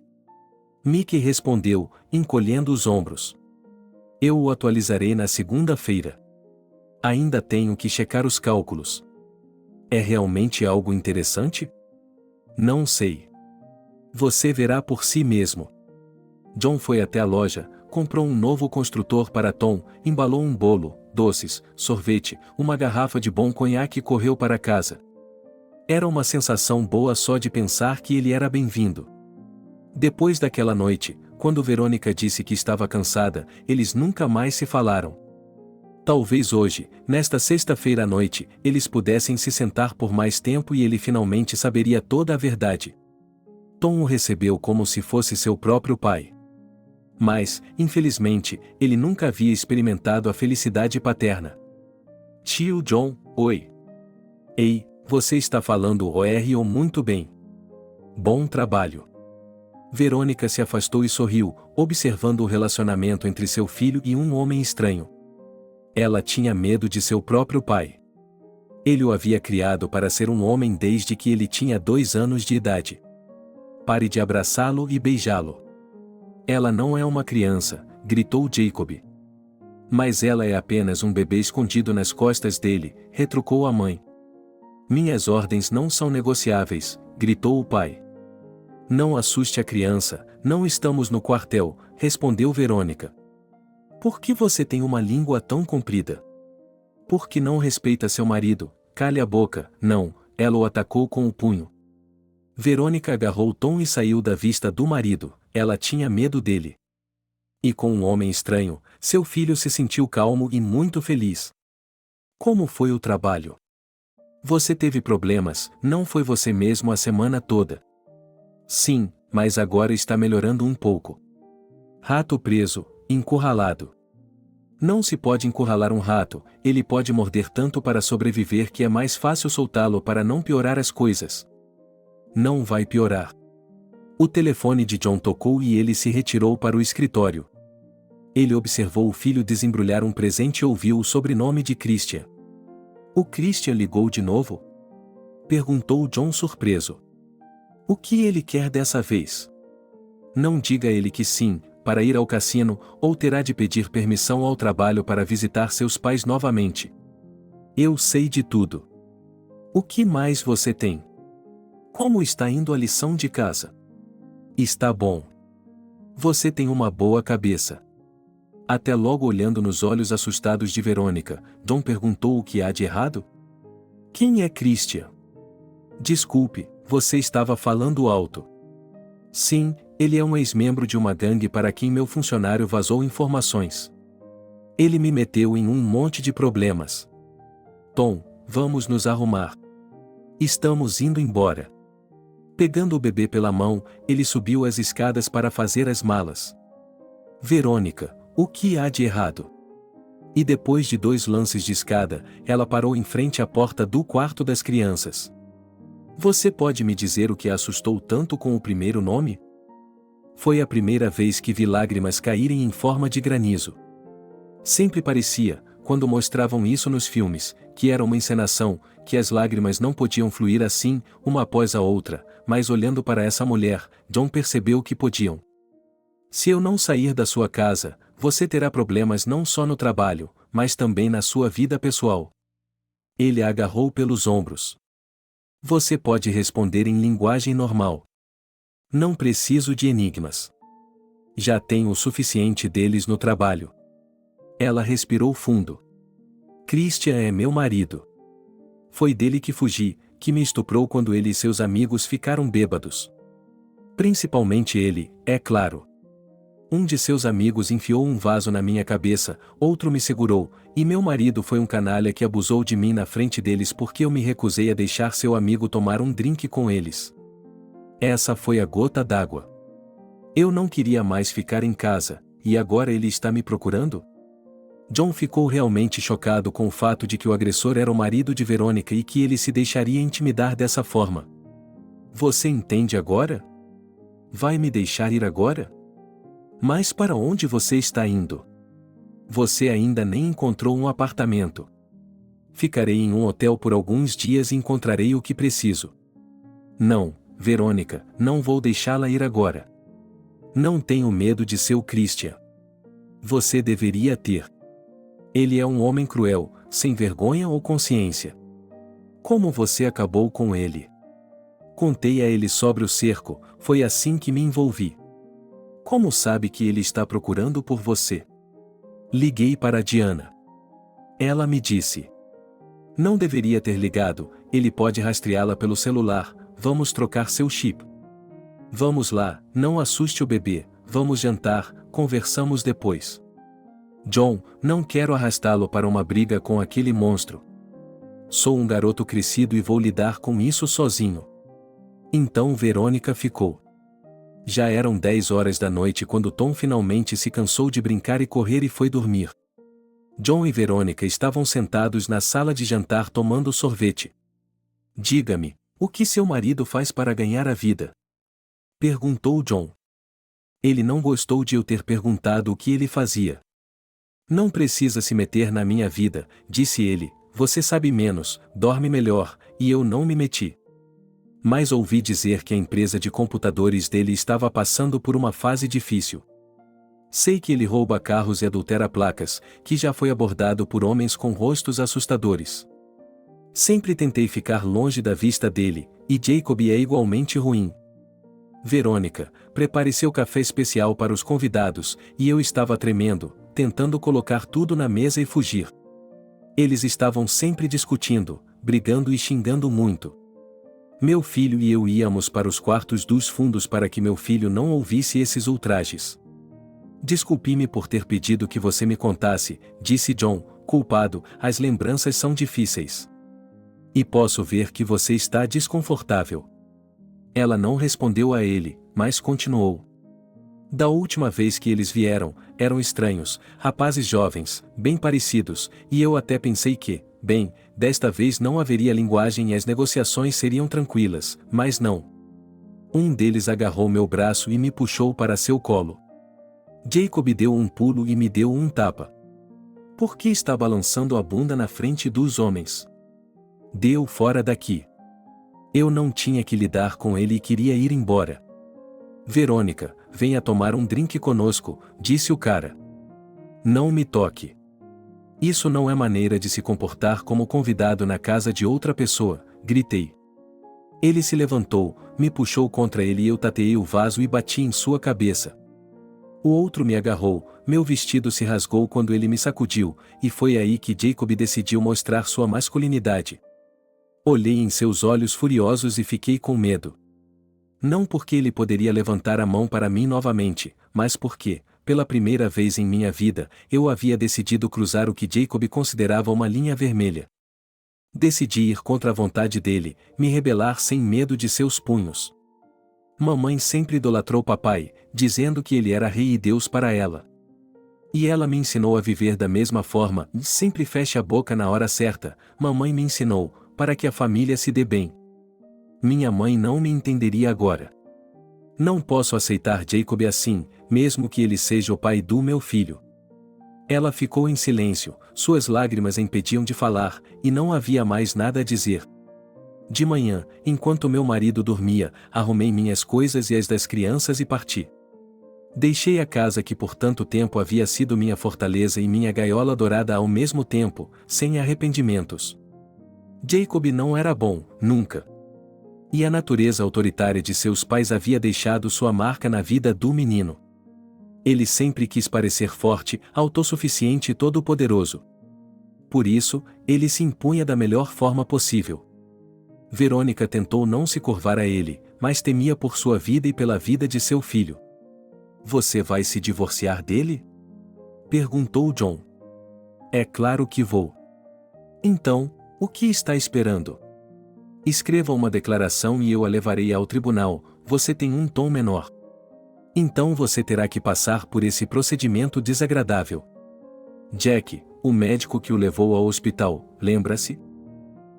Mickey respondeu, encolhendo os ombros. Eu o atualizarei na segunda-feira. Ainda tenho que checar os cálculos. É realmente algo interessante? Não sei. Você verá por si mesmo. John foi até a loja, comprou um novo construtor para Tom, embalou um bolo, doces, sorvete, uma garrafa de bom conhaque e correu para casa. Era uma sensação boa só de pensar que ele era bem-vindo. Depois daquela noite, quando Verônica disse que estava cansada, eles nunca mais se falaram. Talvez hoje, nesta sexta-feira à noite, eles pudessem se sentar por mais tempo e ele finalmente saberia toda a verdade. Tom o recebeu como se fosse seu próprio pai. Mas, infelizmente, ele nunca havia experimentado a felicidade paterna. Tio John, oi. Ei, você está falando o muito bem. Bom trabalho. Verônica se afastou e sorriu, observando o relacionamento entre seu filho e um homem estranho. Ela tinha medo de seu próprio pai. Ele o havia criado para ser um homem desde que ele tinha 2 anos de idade. Pare de abraçá-lo e beijá-lo. Ela não é uma criança, gritou Jacob. Mas ela é apenas um bebê escondido nas costas dele, retrucou a mãe. Minhas ordens não são negociáveis, gritou o pai. Não assuste a criança, não estamos no quartel, respondeu Verônica. Por que você tem uma língua tão comprida? Por que não respeita seu marido? Cale a boca, não, ela o atacou com o punho. Verônica agarrou Tom e saiu da vista do marido, ela tinha medo dele. E com um homem estranho, seu filho se sentiu calmo e muito feliz. Como foi o trabalho? Você teve problemas, não foi você mesmo a semana toda? Sim, mas agora está melhorando um pouco. Rato preso, encurralado. Não se pode encurralar um rato, ele pode morder tanto para sobreviver que é mais fácil soltá-lo para não piorar as coisas. Não vai piorar. O telefone de John tocou e ele se retirou para o escritório. Ele observou o filho desembrulhar um presente e ouviu o sobrenome de Christian. O Christian ligou de novo? Perguntou John surpreso. O que ele quer dessa vez? Não diga a ele que sim, para ir ao cassino, ou terá de pedir permissão ao trabalho para visitar seus pais novamente. Eu sei de tudo. O que mais você tem? Como está indo a lição de casa? Está bom. Você tem uma boa cabeça. Até logo. Olhando nos olhos assustados de Verônica, John perguntou o que há de errado? Quem é Christian? Desculpe, você estava falando alto. Sim, ele é um ex-membro de uma gangue para quem meu funcionário vazou informações. Ele me meteu em um monte de problemas. Tom, vamos nos arrumar. Estamos indo embora. Pegando o bebê pela mão, ele subiu as escadas para fazer as malas. Verônica, o que há de errado? E depois de 2 lances de escada, ela parou em frente à porta do quarto das crianças. Você pode me dizer o que a assustou tanto com o primeiro nome? Foi a primeira vez que vi lágrimas caírem em forma de granizo. Sempre parecia, quando mostravam isso nos filmes, que era uma encenação, que as lágrimas não podiam fluir assim, uma após a outra, mas olhando para essa mulher, John percebeu que podiam. Se eu não sair da sua casa, você terá problemas não só no trabalho, mas também na sua vida pessoal. Ele a agarrou pelos ombros. Você pode responder em linguagem normal. Não preciso de enigmas. Já tenho o suficiente deles no trabalho. Ela respirou fundo. Christian é meu marido. Foi dele que fugi, que me estuprou quando ele e seus amigos ficaram bêbados. Principalmente ele, é claro. Um de seus amigos enfiou um vaso na minha cabeça, outro me segurou, e meu marido foi um canalha que abusou de mim na frente deles porque eu me recusei a deixar seu amigo tomar um drink com eles. Essa foi a gota d'água. Eu não queria mais ficar em casa, e agora ele está me procurando? John ficou realmente chocado com o fato de que o agressor era o marido de Verônica e que ele se deixaria intimidar dessa forma. Você entende agora? Vai me deixar ir agora? Mas para onde você está indo? Você ainda nem encontrou um apartamento. Ficarei em um hotel por alguns dias e encontrarei o que preciso. Não, Verônica, não vou deixá-la ir agora. Não tenho medo de seu Christian. Você deveria ter. Ele é um homem cruel, sem vergonha ou consciência. Como você acabou com ele? Contei a ele sobre o cerco, foi assim que me envolvi. Como sabe que ele está procurando por você? Liguei para Diana. Ela me disse. Não deveria ter ligado, ele pode rastreá-la pelo celular, vamos trocar seu chip. Vamos lá, não assuste o bebê, vamos jantar, conversamos depois. John, não quero arrastá-lo para uma briga com aquele monstro. Sou um garoto crescido e vou lidar com isso sozinho. Então Verônica ficou. Já eram 10 horas da noite quando Tom finalmente se cansou de brincar e correr e foi dormir. John e Verônica estavam sentados na sala de jantar tomando sorvete. Diga-me, o que seu marido faz para ganhar a vida? Perguntou John. Ele não gostou de eu ter perguntado o que ele fazia. Não precisa se meter na minha vida, disse ele, você sabe menos, dorme melhor, e eu não me meti. Mas ouvi dizer que a empresa de computadores dele estava passando por uma fase difícil. Sei que ele rouba carros e adultera placas, que já foi abordado por homens com rostos assustadores. Sempre tentei ficar longe da vista dele, e Jacob é igualmente ruim. Verônica, prepare seu café especial para os convidados, e eu estava tremendo, tentando colocar tudo na mesa e fugir. Eles estavam sempre discutindo, brigando e xingando muito. Meu filho e eu íamos para os quartos dos fundos para que meu filho não ouvisse esses ultrajes. Desculpe-me por ter pedido que você me contasse, disse John, culpado, as lembranças são difíceis. E posso ver que você está desconfortável. Ela não respondeu a ele, mas continuou. Da última vez que eles vieram, eram estranhos, rapazes jovens, bem parecidos, e eu até pensei que, bem, desta vez não haveria linguagem e as negociações seriam tranquilas, mas não. Um deles agarrou meu braço e me puxou para seu colo. Jacob deu um pulo e me deu um tapa. Por que está balançando a bunda na frente dos homens? Dê-o fora daqui. Eu não tinha que lidar com ele e queria ir embora. Verônica, venha tomar um drink conosco, disse o cara. Não me toque. Isso não é maneira de se comportar como convidado na casa de outra pessoa, gritei. Ele se levantou, me puxou contra ele e eu tateei o vaso e bati em sua cabeça. O outro me agarrou, meu vestido se rasgou quando ele me sacudiu, e foi aí que Jacob decidiu mostrar sua masculinidade. Olhei em seus olhos furiosos e fiquei com medo. Não porque ele poderia levantar a mão para mim novamente, mas porque, pela primeira vez em minha vida, eu havia decidido cruzar o que Jacob considerava uma linha vermelha. Decidi ir contra a vontade dele, me rebelar sem medo de seus punhos. Mamãe sempre idolatrou papai, dizendo que ele era rei e Deus para ela. E ela me ensinou a viver da mesma forma, sempre feche a boca na hora certa, mamãe me ensinou, para que a família se dê bem. Minha mãe não me entenderia agora. Não posso aceitar Jacob assim, mesmo que ele seja o pai do meu filho. Ela ficou em silêncio, suas lágrimas a impediam de falar, e não havia mais nada a dizer. De manhã, enquanto meu marido dormia, arrumei minhas coisas e as das crianças e parti. Deixei a casa que por tanto tempo havia sido minha fortaleza e minha gaiola dourada ao mesmo tempo, sem arrependimentos. Jacob não era bom, nunca. E a natureza autoritária de seus pais havia deixado sua marca na vida do menino. Ele sempre quis parecer forte, autossuficiente e todo-poderoso. Por isso, ele se impunha da melhor forma possível. Verônica tentou não se curvar a ele, mas temia por sua vida e pela vida de seu filho. Você vai se divorciar dele? Perguntou John. É claro que vou. Então, o que está esperando? Escreva uma declaração e eu a levarei ao tribunal, você tem um tom menor. Então você terá que passar por esse procedimento desagradável. Jack, o médico que o levou ao hospital, lembra-se?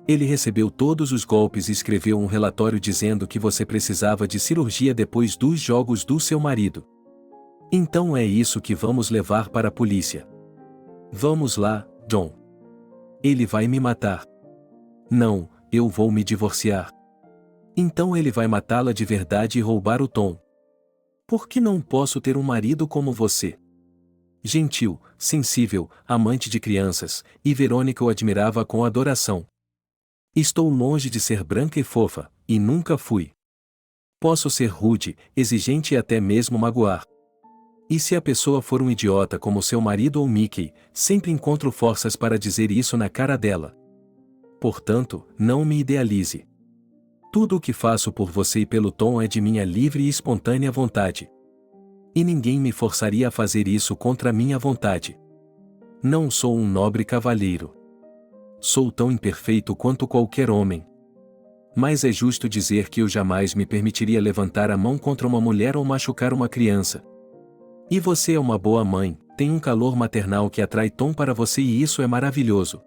Ele recebeu todos os golpes e escreveu um relatório dizendo que você precisava de cirurgia depois dos jogos do seu marido. Então é isso que vamos levar para a polícia. Vamos lá, John. Ele vai me matar. Não, eu vou me divorciar. Então ele vai matá-la de verdade e roubar o Tom. Por que não posso ter um marido como você? Gentil, sensível, amante de crianças, e Verônica o admirava com adoração. Estou longe de ser branca e fofa, e nunca fui. Posso ser rude, exigente e até mesmo magoar. E se a pessoa for um idiota como seu marido ou Mickey, sempre encontro forças para dizer isso na cara dela. Portanto, não me idealize. Tudo o que faço por você e pelo Tom é de minha livre e espontânea vontade. E ninguém me forçaria a fazer isso contra minha vontade. Não sou um nobre cavalheiro. Sou tão imperfeito quanto qualquer homem. Mas é justo dizer que eu jamais me permitiria levantar a mão contra uma mulher ou machucar uma criança. E você é uma boa mãe, tem um calor maternal que atrai Tom para você e isso é maravilhoso.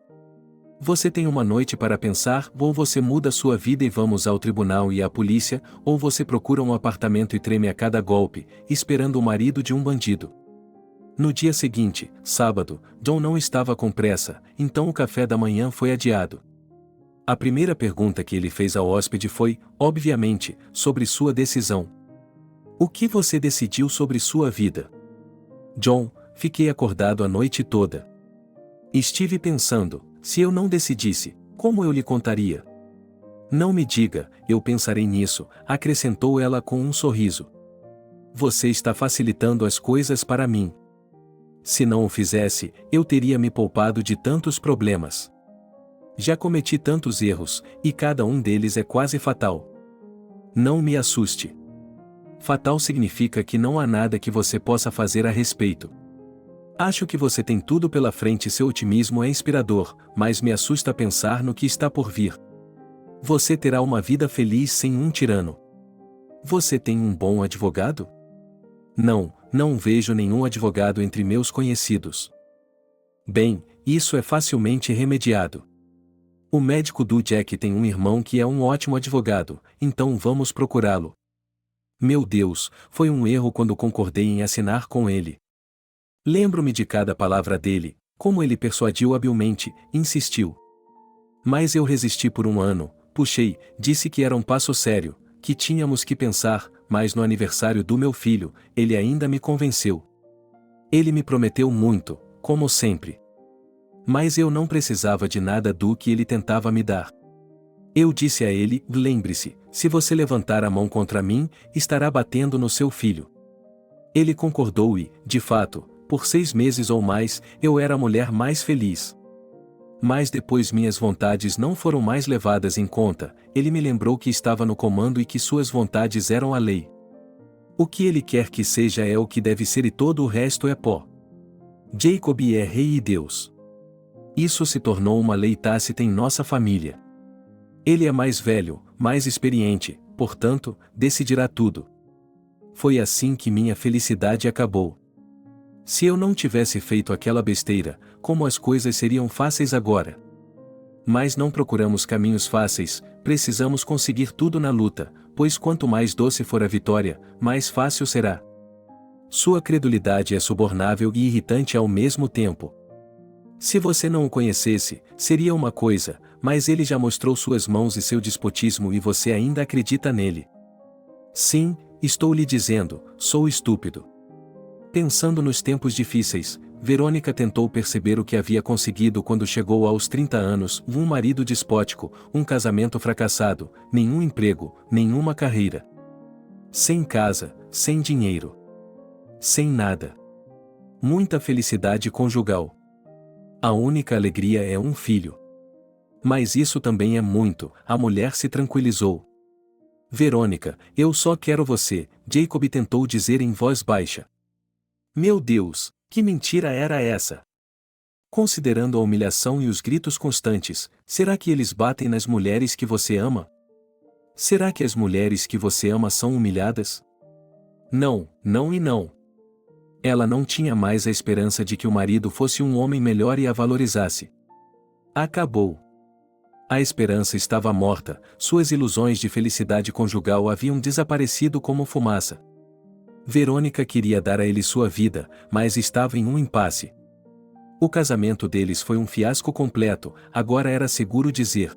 Você tem uma noite para pensar, ou você muda sua vida e vamos ao tribunal e à polícia, ou você procura um apartamento e treme a cada golpe, esperando o marido de um bandido. No dia seguinte, sábado, John não estava com pressa, então o café da manhã foi adiado. A primeira pergunta que ele fez ao hóspede foi, obviamente, sobre sua decisão. O que você decidiu sobre sua vida? John, fiquei acordado a noite toda. Estive pensando, se eu não decidisse, como eu lhe contaria? Não me diga, eu pensarei nisso, acrescentou ela com um sorriso. Você está facilitando as coisas para mim. Se não o fizesse, eu teria me poupado de tantos problemas. Já cometi tantos erros, e cada um deles é quase fatal. Não me assuste. Fatal significa que não há nada que você possa fazer a respeito. Acho que você tem tudo pela frente e seu otimismo é inspirador, mas me assusta pensar no que está por vir. Você terá uma vida feliz sem um tirano. Você tem um bom advogado? Não, não vejo nenhum advogado entre meus conhecidos. Bem, isso é facilmente remediado. O médico do Jack tem um irmão que é um ótimo advogado, então vamos procurá-lo. Meu Deus, foi um erro quando concordei em assinar com ele. Lembro-me de cada palavra dele, como ele persuadiu habilmente, insistiu. Mas eu resisti por um ano, puxei, disse que era um passo sério, que tínhamos que pensar, mas no aniversário do meu filho, ele ainda me convenceu. Ele me prometeu muito, como sempre. Mas eu não precisava de nada do que ele tentava me dar. Eu disse a ele: lembre-se, se você levantar a mão contra mim, estará batendo no seu filho. Ele concordou e, de fato, por 6 meses ou mais, eu era a mulher mais feliz. Mas depois minhas vontades não foram mais levadas em conta, ele me lembrou que estava no comando e que suas vontades eram a lei. O que ele quer que seja é o que deve ser e todo o resto é pó. Jacob é rei e Deus. Isso se tornou uma lei tácita em nossa família. Ele é mais velho, mais experiente, portanto, decidirá tudo. Foi assim que minha felicidade acabou. Se eu não tivesse feito aquela besteira, como as coisas seriam fáceis agora? Mas não procuramos caminhos fáceis, precisamos conseguir tudo na luta, pois quanto mais doce for a vitória, mais fácil será. Sua credulidade é subornável e irritante ao mesmo tempo. Se você não o conhecesse, seria uma coisa, mas ele já mostrou suas mãos e seu despotismo e você ainda acredita nele. Sim, estou lhe dizendo, sou estúpido. Pensando nos tempos difíceis, Verônica tentou perceber o que havia conseguido quando chegou aos 30 anos, um marido despótico, um casamento fracassado, nenhum emprego, nenhuma carreira. Sem casa, sem dinheiro. Sem nada. Muita felicidade conjugal. A única alegria é um filho. Mas isso também é muito, a mulher se tranquilizou. Verônica, eu só quero você, Jacob tentou dizer em voz baixa. Meu Deus, que mentira era essa? Considerando a humilhação e os gritos constantes, será que eles batem nas mulheres que você ama? Será que as mulheres que você ama são humilhadas? Não, não e não. Ela não tinha mais a esperança de que o marido fosse um homem melhor e a valorizasse. Acabou. A esperança estava morta, suas ilusões de felicidade conjugal haviam desaparecido como fumaça. Verônica queria dar a ele sua vida, mas estava em um impasse. O casamento deles foi um fiasco completo, agora era seguro dizer.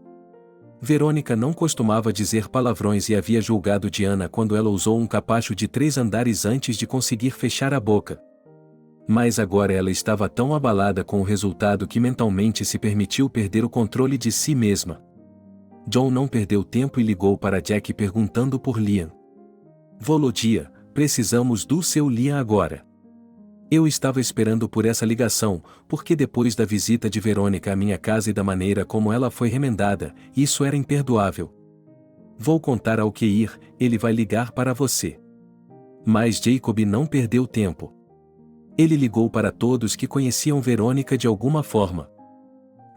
Verônica não costumava dizer palavrões e havia julgado Diana quando ela usou um capacho de 3 andares antes de conseguir fechar a boca. Mas agora ela estava tão abalada com o resultado que mentalmente se permitiu perder o controle de si mesma. John não perdeu tempo e ligou para Jack perguntando por Liam. Volodya, precisamos do seu Liam agora. Eu estava esperando por essa ligação, porque depois da visita de Verônica à minha casa e da maneira como ela foi remendada, isso era imperdoável. Vou contar ao que ir, ele vai ligar para você. Mas Jacob não perdeu tempo. Ele ligou para todos que conheciam Verônica de alguma forma.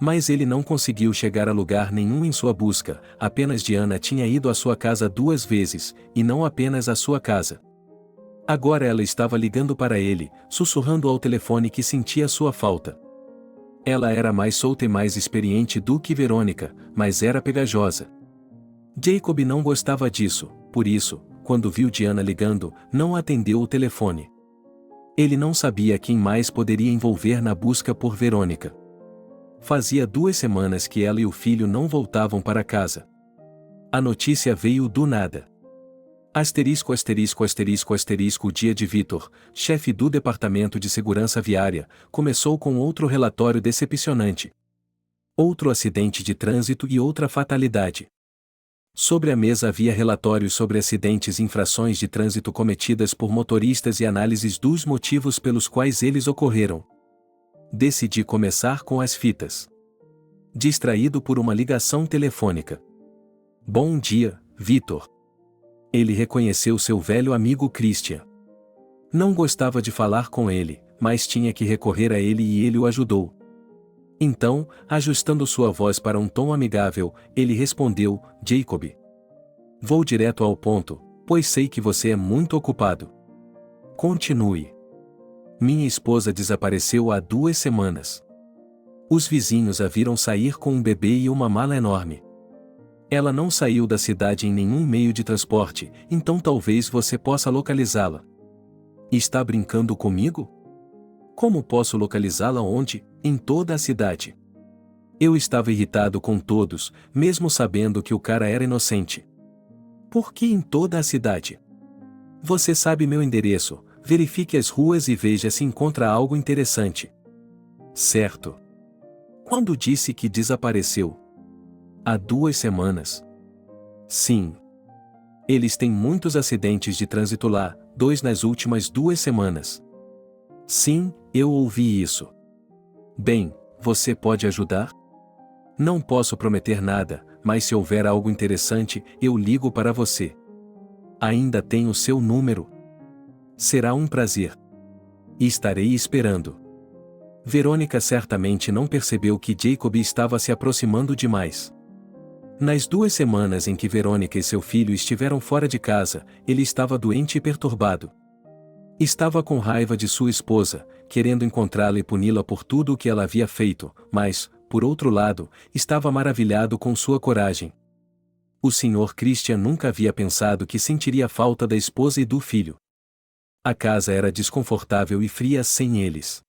Mas ele não conseguiu chegar a lugar nenhum em sua busca, apenas Diana tinha ido à sua casa 2 vezes, e não apenas à sua casa. Agora ela estava ligando para ele, sussurrando ao telefone que sentia sua falta. Ela era mais solta e mais experiente do que Verônica, mas era pegajosa. Jacob não gostava disso, por isso, quando viu Diana ligando, não atendeu o telefone. Ele não sabia quem mais poderia envolver na busca por Verônica. Fazia 2 semanas que ela e o filho não voltavam para casa. A notícia veio do nada. Asterisco asterisco asterisco asterisco. O dia de Vitor, chefe do Departamento de Segurança Viária, começou com outro relatório decepcionante. Outro acidente de trânsito e outra fatalidade. Sobre a mesa havia relatórios sobre acidentes e infrações de trânsito cometidas por motoristas e análises dos motivos pelos quais eles ocorreram. Decidi começar com as fitas. Distraído por uma ligação telefônica. Bom dia, Vitor. Ele reconheceu seu velho amigo Christian. Não gostava de falar com ele, mas tinha que recorrer a ele e ele o ajudou. Então, ajustando sua voz para um tom amigável, ele respondeu: Jacob. Vou direto ao ponto, pois sei que você é muito ocupado. Continue. Minha esposa desapareceu há 2 semanas. Os vizinhos a viram sair com um bebê e uma mala enorme. Ela não saiu da cidade em nenhum meio de transporte, então talvez você possa localizá-la. Está brincando comigo? Como posso localizá-la onde? Em toda a cidade. Eu estava irritado com todos, mesmo sabendo que o cara era inocente. Por que em toda a cidade? Você sabe meu endereço, verifique as ruas e veja se encontra algo interessante. Certo. Quando disse que desapareceu? Há 2 semanas. Sim. Eles têm muitos acidentes de trânsito lá, 2 nas últimas 2 semanas. Sim, eu ouvi isso. Bem, você pode ajudar? Não posso prometer nada, mas se houver algo interessante, eu ligo para você. Ainda tenho seu número. Será um prazer. E estarei esperando. Verônica certamente não percebeu que Jacob estava se aproximando demais. Nas 2 semanas em que Verônica e seu filho estiveram fora de casa, ele estava doente e perturbado. Estava com raiva de sua esposa, querendo encontrá-la e puni-la por tudo o que ela havia feito, mas, por outro lado, estava maravilhado com sua coragem. O Sr. Christian nunca havia pensado que sentiria falta da esposa e do filho. A casa era desconfortável e fria sem eles.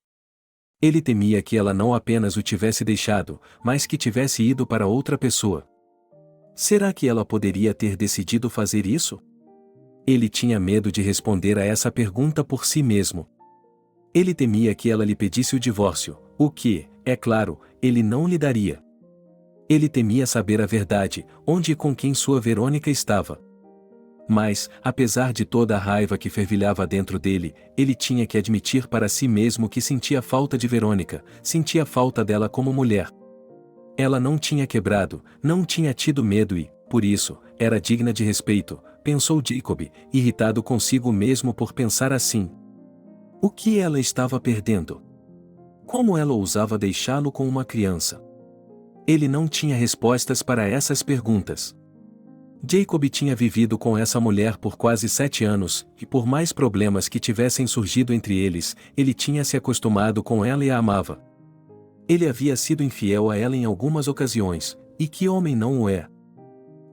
Ele temia que ela não apenas o tivesse deixado, mas que tivesse ido para outra pessoa. Será que ela poderia ter decidido fazer isso? Ele tinha medo de responder a essa pergunta por si mesmo. Ele temia que ela lhe pedisse o divórcio, o que, é claro, ele não lhe daria. Ele temia saber a verdade, onde e com quem sua Verônica estava. Mas, apesar de toda a raiva que fervilhava dentro dele, ele tinha que admitir para si mesmo que sentia falta de Verônica, sentia falta dela como mulher. Ela não tinha quebrado, não tinha tido medo e, por isso, era digna de respeito, pensou Jacob, irritado consigo mesmo por pensar assim. O que ela estava perdendo? Como ela ousava deixá-lo com uma criança? Ele não tinha respostas para essas perguntas. Jacob tinha vivido com essa mulher por quase 7 anos, e por mais problemas que tivessem surgido entre eles, ele tinha se acostumado com ela e a amava. Ele havia sido infiel a ela em algumas ocasiões, e que homem não o é?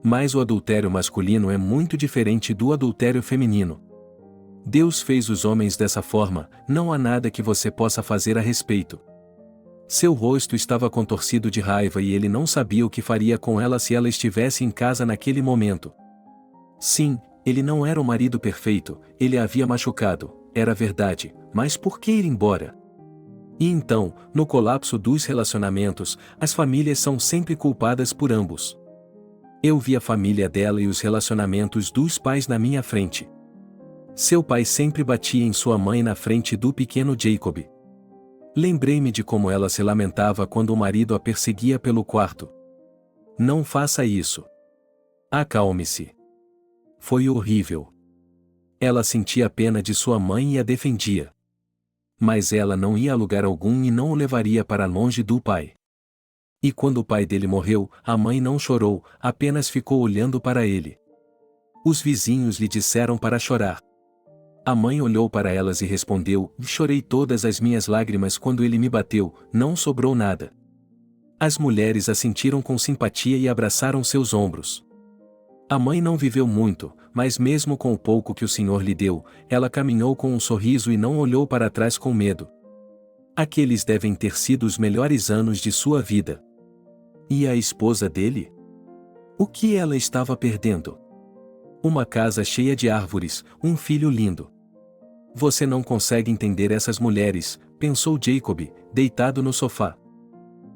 Mas o adultério masculino é muito diferente do adultério feminino. Deus fez os homens dessa forma, não há nada que você possa fazer a respeito. Seu rosto estava contorcido de raiva e ele não sabia o que faria com ela se ela estivesse em casa naquele momento. Sim, ele não era o marido perfeito, ele a havia machucado, era verdade, mas por que ir embora? E então, no colapso dos relacionamentos, as famílias são sempre culpadas por ambos. Eu vi a família dela e os relacionamentos dos pais na minha frente. Seu pai sempre batia em sua mãe na frente do pequeno Jacob. Lembrei-me de como ela se lamentava quando o marido a perseguia pelo quarto. Não faça isso. Acalme-se. Foi horrível. Ela sentia pena de sua mãe e a defendia. Mas ela não ia a lugar algum e não o levaria para longe do pai. E quando o pai dele morreu, a mãe não chorou, apenas ficou olhando para ele. Os vizinhos lhe disseram para chorar. A mãe olhou para elas e respondeu: chorei todas as minhas lágrimas quando ele me bateu, não sobrou nada. As mulheres a sentiram com simpatia e abraçaram seus ombros. A mãe não viveu muito, mas mesmo com o pouco que o Senhor lhe deu, ela caminhou com um sorriso e não olhou para trás com medo. Aqueles devem ter sido os melhores anos de sua vida. E a esposa dele? O que ela estava perdendo? Uma casa cheia de árvores, um filho lindo. Você não consegue entender essas mulheres, pensou Jacob, deitado no sofá.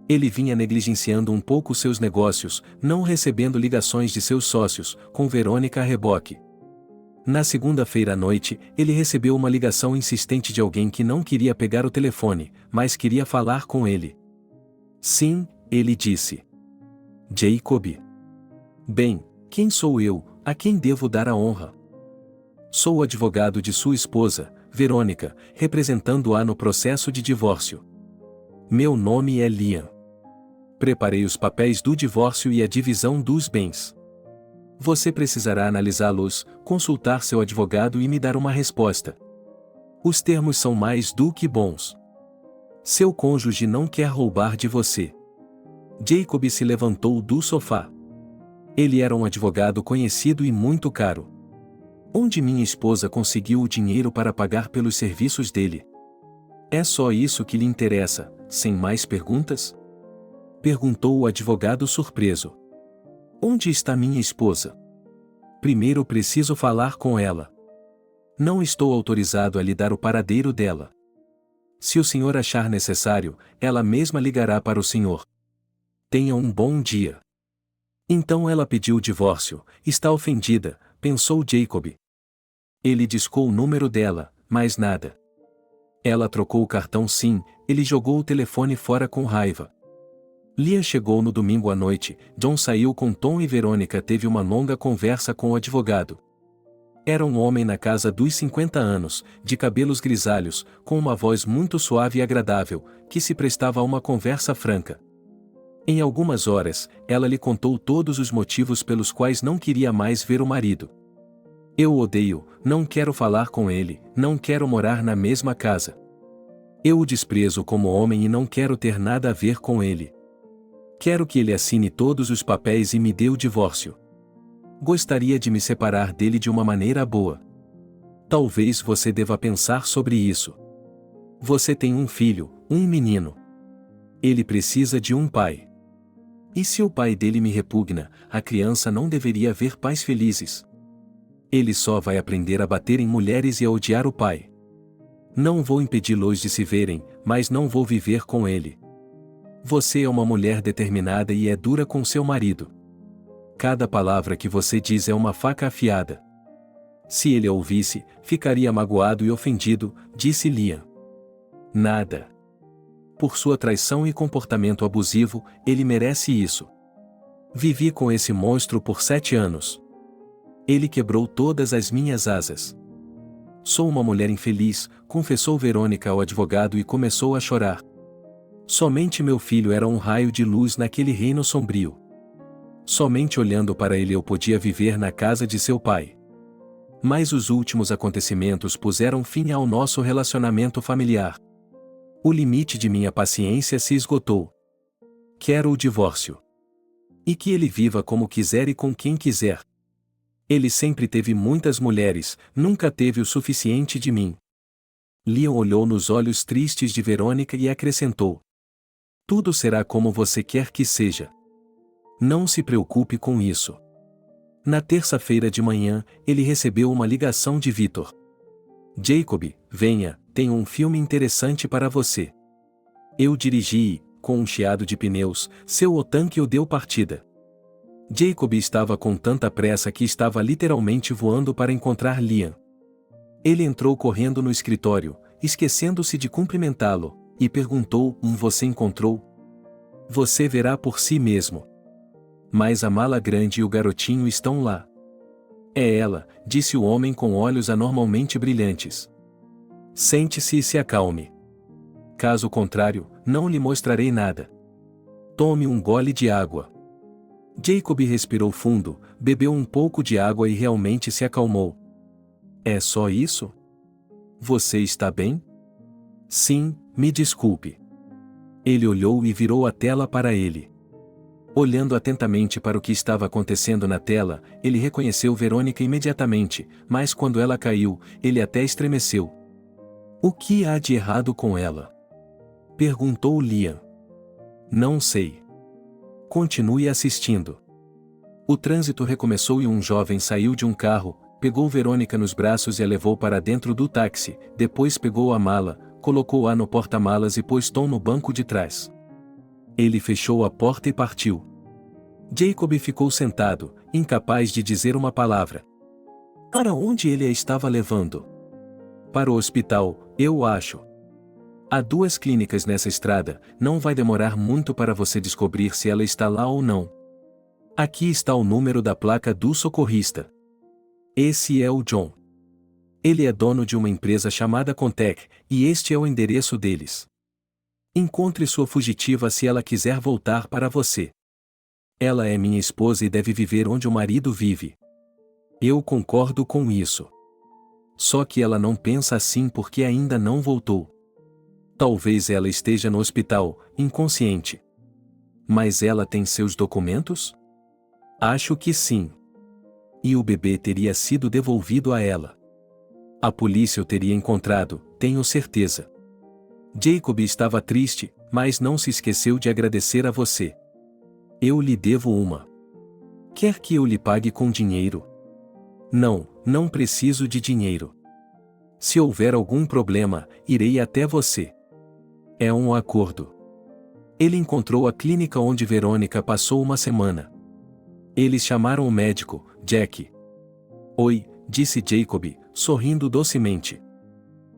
Ele vinha negligenciando um pouco seus negócios, não recebendo ligações de seus sócios, com Verônica a reboque. Na segunda-feira à noite, ele recebeu uma ligação insistente de alguém que não queria pegar o telefone, mas queria falar com ele. Sim, ele disse. Jacob. Bem, quem sou eu, a quem devo dar a honra? Sou o advogado de sua esposa, Verônica, representando-a no processo de divórcio. Meu nome é Liam. Preparei os papéis do divórcio e a divisão dos bens. Você precisará analisá-los, consultar seu advogado e me dar uma resposta. Os termos são mais do que bons. Seu cônjuge não quer roubar de você. Jacob se levantou do sofá. Ele era um advogado conhecido e muito caro. Onde minha esposa conseguiu o dinheiro para pagar pelos serviços dele? É só isso que lhe interessa, sem mais perguntas? Perguntou o advogado surpreso. Onde está minha esposa? Primeiro preciso falar com ela. Não estou autorizado a lhe dar o paradeiro dela. Se o senhor achar necessário, ela mesma ligará para o senhor. Tenha um bom dia. Então ela pediu o divórcio, está ofendida, pensou Jacob. Ele discou o número dela, mais nada. Ela trocou o cartão sim, ele jogou o telefone fora com raiva. Liam chegou no domingo à noite, John saiu com Tom e Verônica teve uma longa conversa com o advogado. Era um homem na casa dos 50 anos, de cabelos grisalhos, com uma voz muito suave e agradável, que se prestava a uma conversa franca. Em algumas horas, ela lhe contou todos os motivos pelos quais não queria mais ver o marido. Eu o odeio, não quero falar com ele, não quero morar na mesma casa. Eu o desprezo como homem e não quero ter nada a ver com ele. Quero que ele assine todos os papéis e me dê o divórcio. Gostaria de me separar dele de uma maneira boa. Talvez você deva pensar sobre isso. Você tem um filho, um menino. Ele precisa de um pai. E se o pai dele me repugna, a criança não deveria ver pais felizes. Ele só vai aprender a bater em mulheres e a odiar o pai. Não vou impedi-los de se verem, mas não vou viver com ele. Você é uma mulher determinada e é dura com seu marido. Cada palavra que você diz é uma faca afiada. Se ele a ouvisse, ficaria magoado e ofendido, disse Liam. Nada. Por sua traição e comportamento abusivo, ele merece isso. Vivi com esse monstro por 7 anos. Ele quebrou todas as minhas asas. Sou uma mulher infeliz, confessou Verônica ao advogado e começou a chorar. Somente meu filho era um raio de luz naquele reino sombrio. Somente olhando para ele eu podia viver na casa de seu pai. Mas os últimos acontecimentos puseram fim ao nosso relacionamento familiar. O limite de minha paciência se esgotou. Quero o divórcio. E que ele viva como quiser e com quem quiser. Ele sempre teve muitas mulheres, nunca teve o suficiente de mim. Liam olhou nos olhos tristes de Verônica e acrescentou. Tudo será como você quer que seja. Não se preocupe com isso. Na terça-feira de manhã, ele recebeu uma ligação de Victor. Jacob, venha, tenho um filme interessante para você. Eu dirigi e, com um chiado de pneus, seu tanque o deu partida. Jacob estava com tanta pressa que estava literalmente voando para encontrar Liam. Ele entrou correndo no escritório, esquecendo-se de cumprimentá-lo, e perguntou: Você encontrou? Você verá por si mesmo. Mas a mala grande e o garotinho estão lá. É ela, disse o homem com olhos anormalmente brilhantes. Sente-se e se acalme. Caso contrário, não lhe mostrarei nada. Tome um gole de água. Jacob respirou fundo, bebeu um pouco de água e realmente se acalmou. É só isso? Você está bem? Sim, me desculpe. Ele olhou e virou a tela para ele. Olhando atentamente para o que estava acontecendo na tela, ele reconheceu Verônica imediatamente, mas quando ela caiu, ele até estremeceu. O que há de errado com ela? Perguntou Liam. Não sei. Continue assistindo. O trânsito recomeçou e um jovem saiu de um carro, pegou Verônica nos braços e a levou para dentro do táxi, depois pegou a mala, colocou-a no porta-malas e pôs Tom no banco de trás. Ele fechou a porta e partiu. Jacob ficou sentado, incapaz de dizer uma palavra. Para onde ele a estava levando? Para o hospital, eu acho. Há 2 clínicas nessa estrada, não vai demorar muito para você descobrir se ela está lá ou não. Aqui está o número da placa do socorrista. Esse é o John. Ele é dono de uma empresa chamada Contec, e este é o endereço deles. Encontre sua fugitiva se ela quiser voltar para você. Ela é minha esposa e deve viver onde o marido vive. Eu concordo com isso. Só que ela não pensa assim porque ainda não voltou. Talvez ela esteja no hospital, inconsciente. Mas ela tem seus documentos? Acho que sim. E o bebê teria sido devolvido a ela. A polícia o teria encontrado, tenho certeza. Jacob estava triste, Mas não se esqueceu de agradecer a você. Eu lhe devo uma. Quer que eu lhe pague com dinheiro? Não, não preciso de dinheiro. Se houver algum problema, irei até você. É um acordo. Ele encontrou a clínica onde Verônica passou uma semana. Eles chamaram o médico, Jack. Oi, disse Jacob, sorrindo docemente.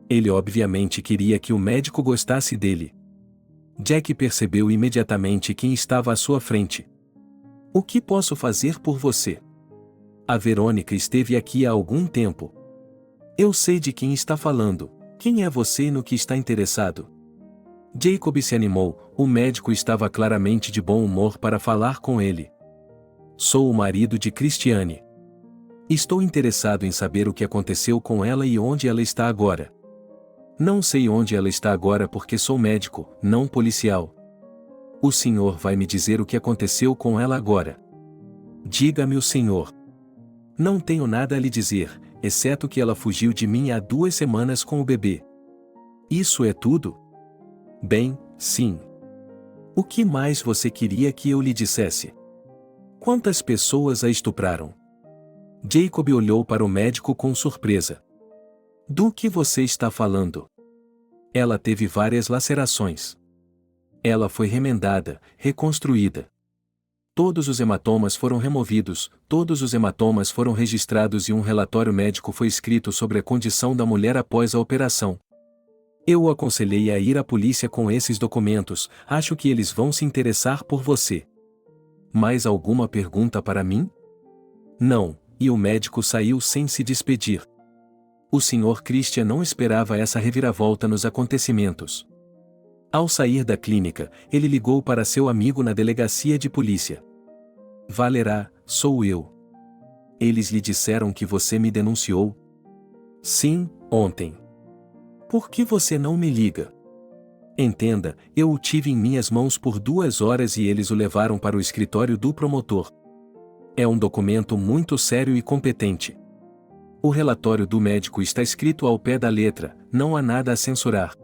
Ele obviamente queria que o médico gostasse dele. Jack percebeu imediatamente quem estava à sua frente. O que posso fazer por você? A Verônica esteve aqui há algum tempo. Eu sei de quem está falando. Quem é você e no que está interessado? Jacob se animou, o médico estava claramente de bom humor para falar com ele. Sou o marido de Christiane. Estou interessado em saber o que aconteceu com ela e onde ela está agora. Não sei onde ela está agora porque sou médico, não policial. O senhor vai me dizer o que aconteceu com ela agora. Diga-me o senhor. Não tenho nada a lhe dizer, exceto que ela fugiu de mim há 2 semanas com o bebê. Isso é tudo? Bem, sim. O que mais você queria que eu lhe dissesse? Quantas pessoas a estupraram? Jacob olhou para o médico com surpresa. Do que você está falando? Ela teve várias lacerações. Ela foi remendada, reconstruída. Todos os hematomas foram removidos, todos os hematomas foram registrados e um relatório médico foi escrito sobre a condição da mulher após a operação. Eu o aconselhei a ir à polícia com esses documentos, acho que eles vão se interessar por você. Mais alguma pergunta para mim? Não, e o médico saiu sem se despedir. O Sr. Christian não esperava essa reviravolta nos acontecimentos. Ao sair da clínica, ele ligou para seu amigo na delegacia de polícia. Valerá, sou eu. Eles lhe disseram que você me denunciou? Sim, ontem. Por que você não me liga? Entenda, eu o tive em minhas mãos por 2 horas e eles o levaram para o escritório do promotor. É um documento muito sério e competente. O relatório do médico está escrito ao pé da letra, não há nada a censurar.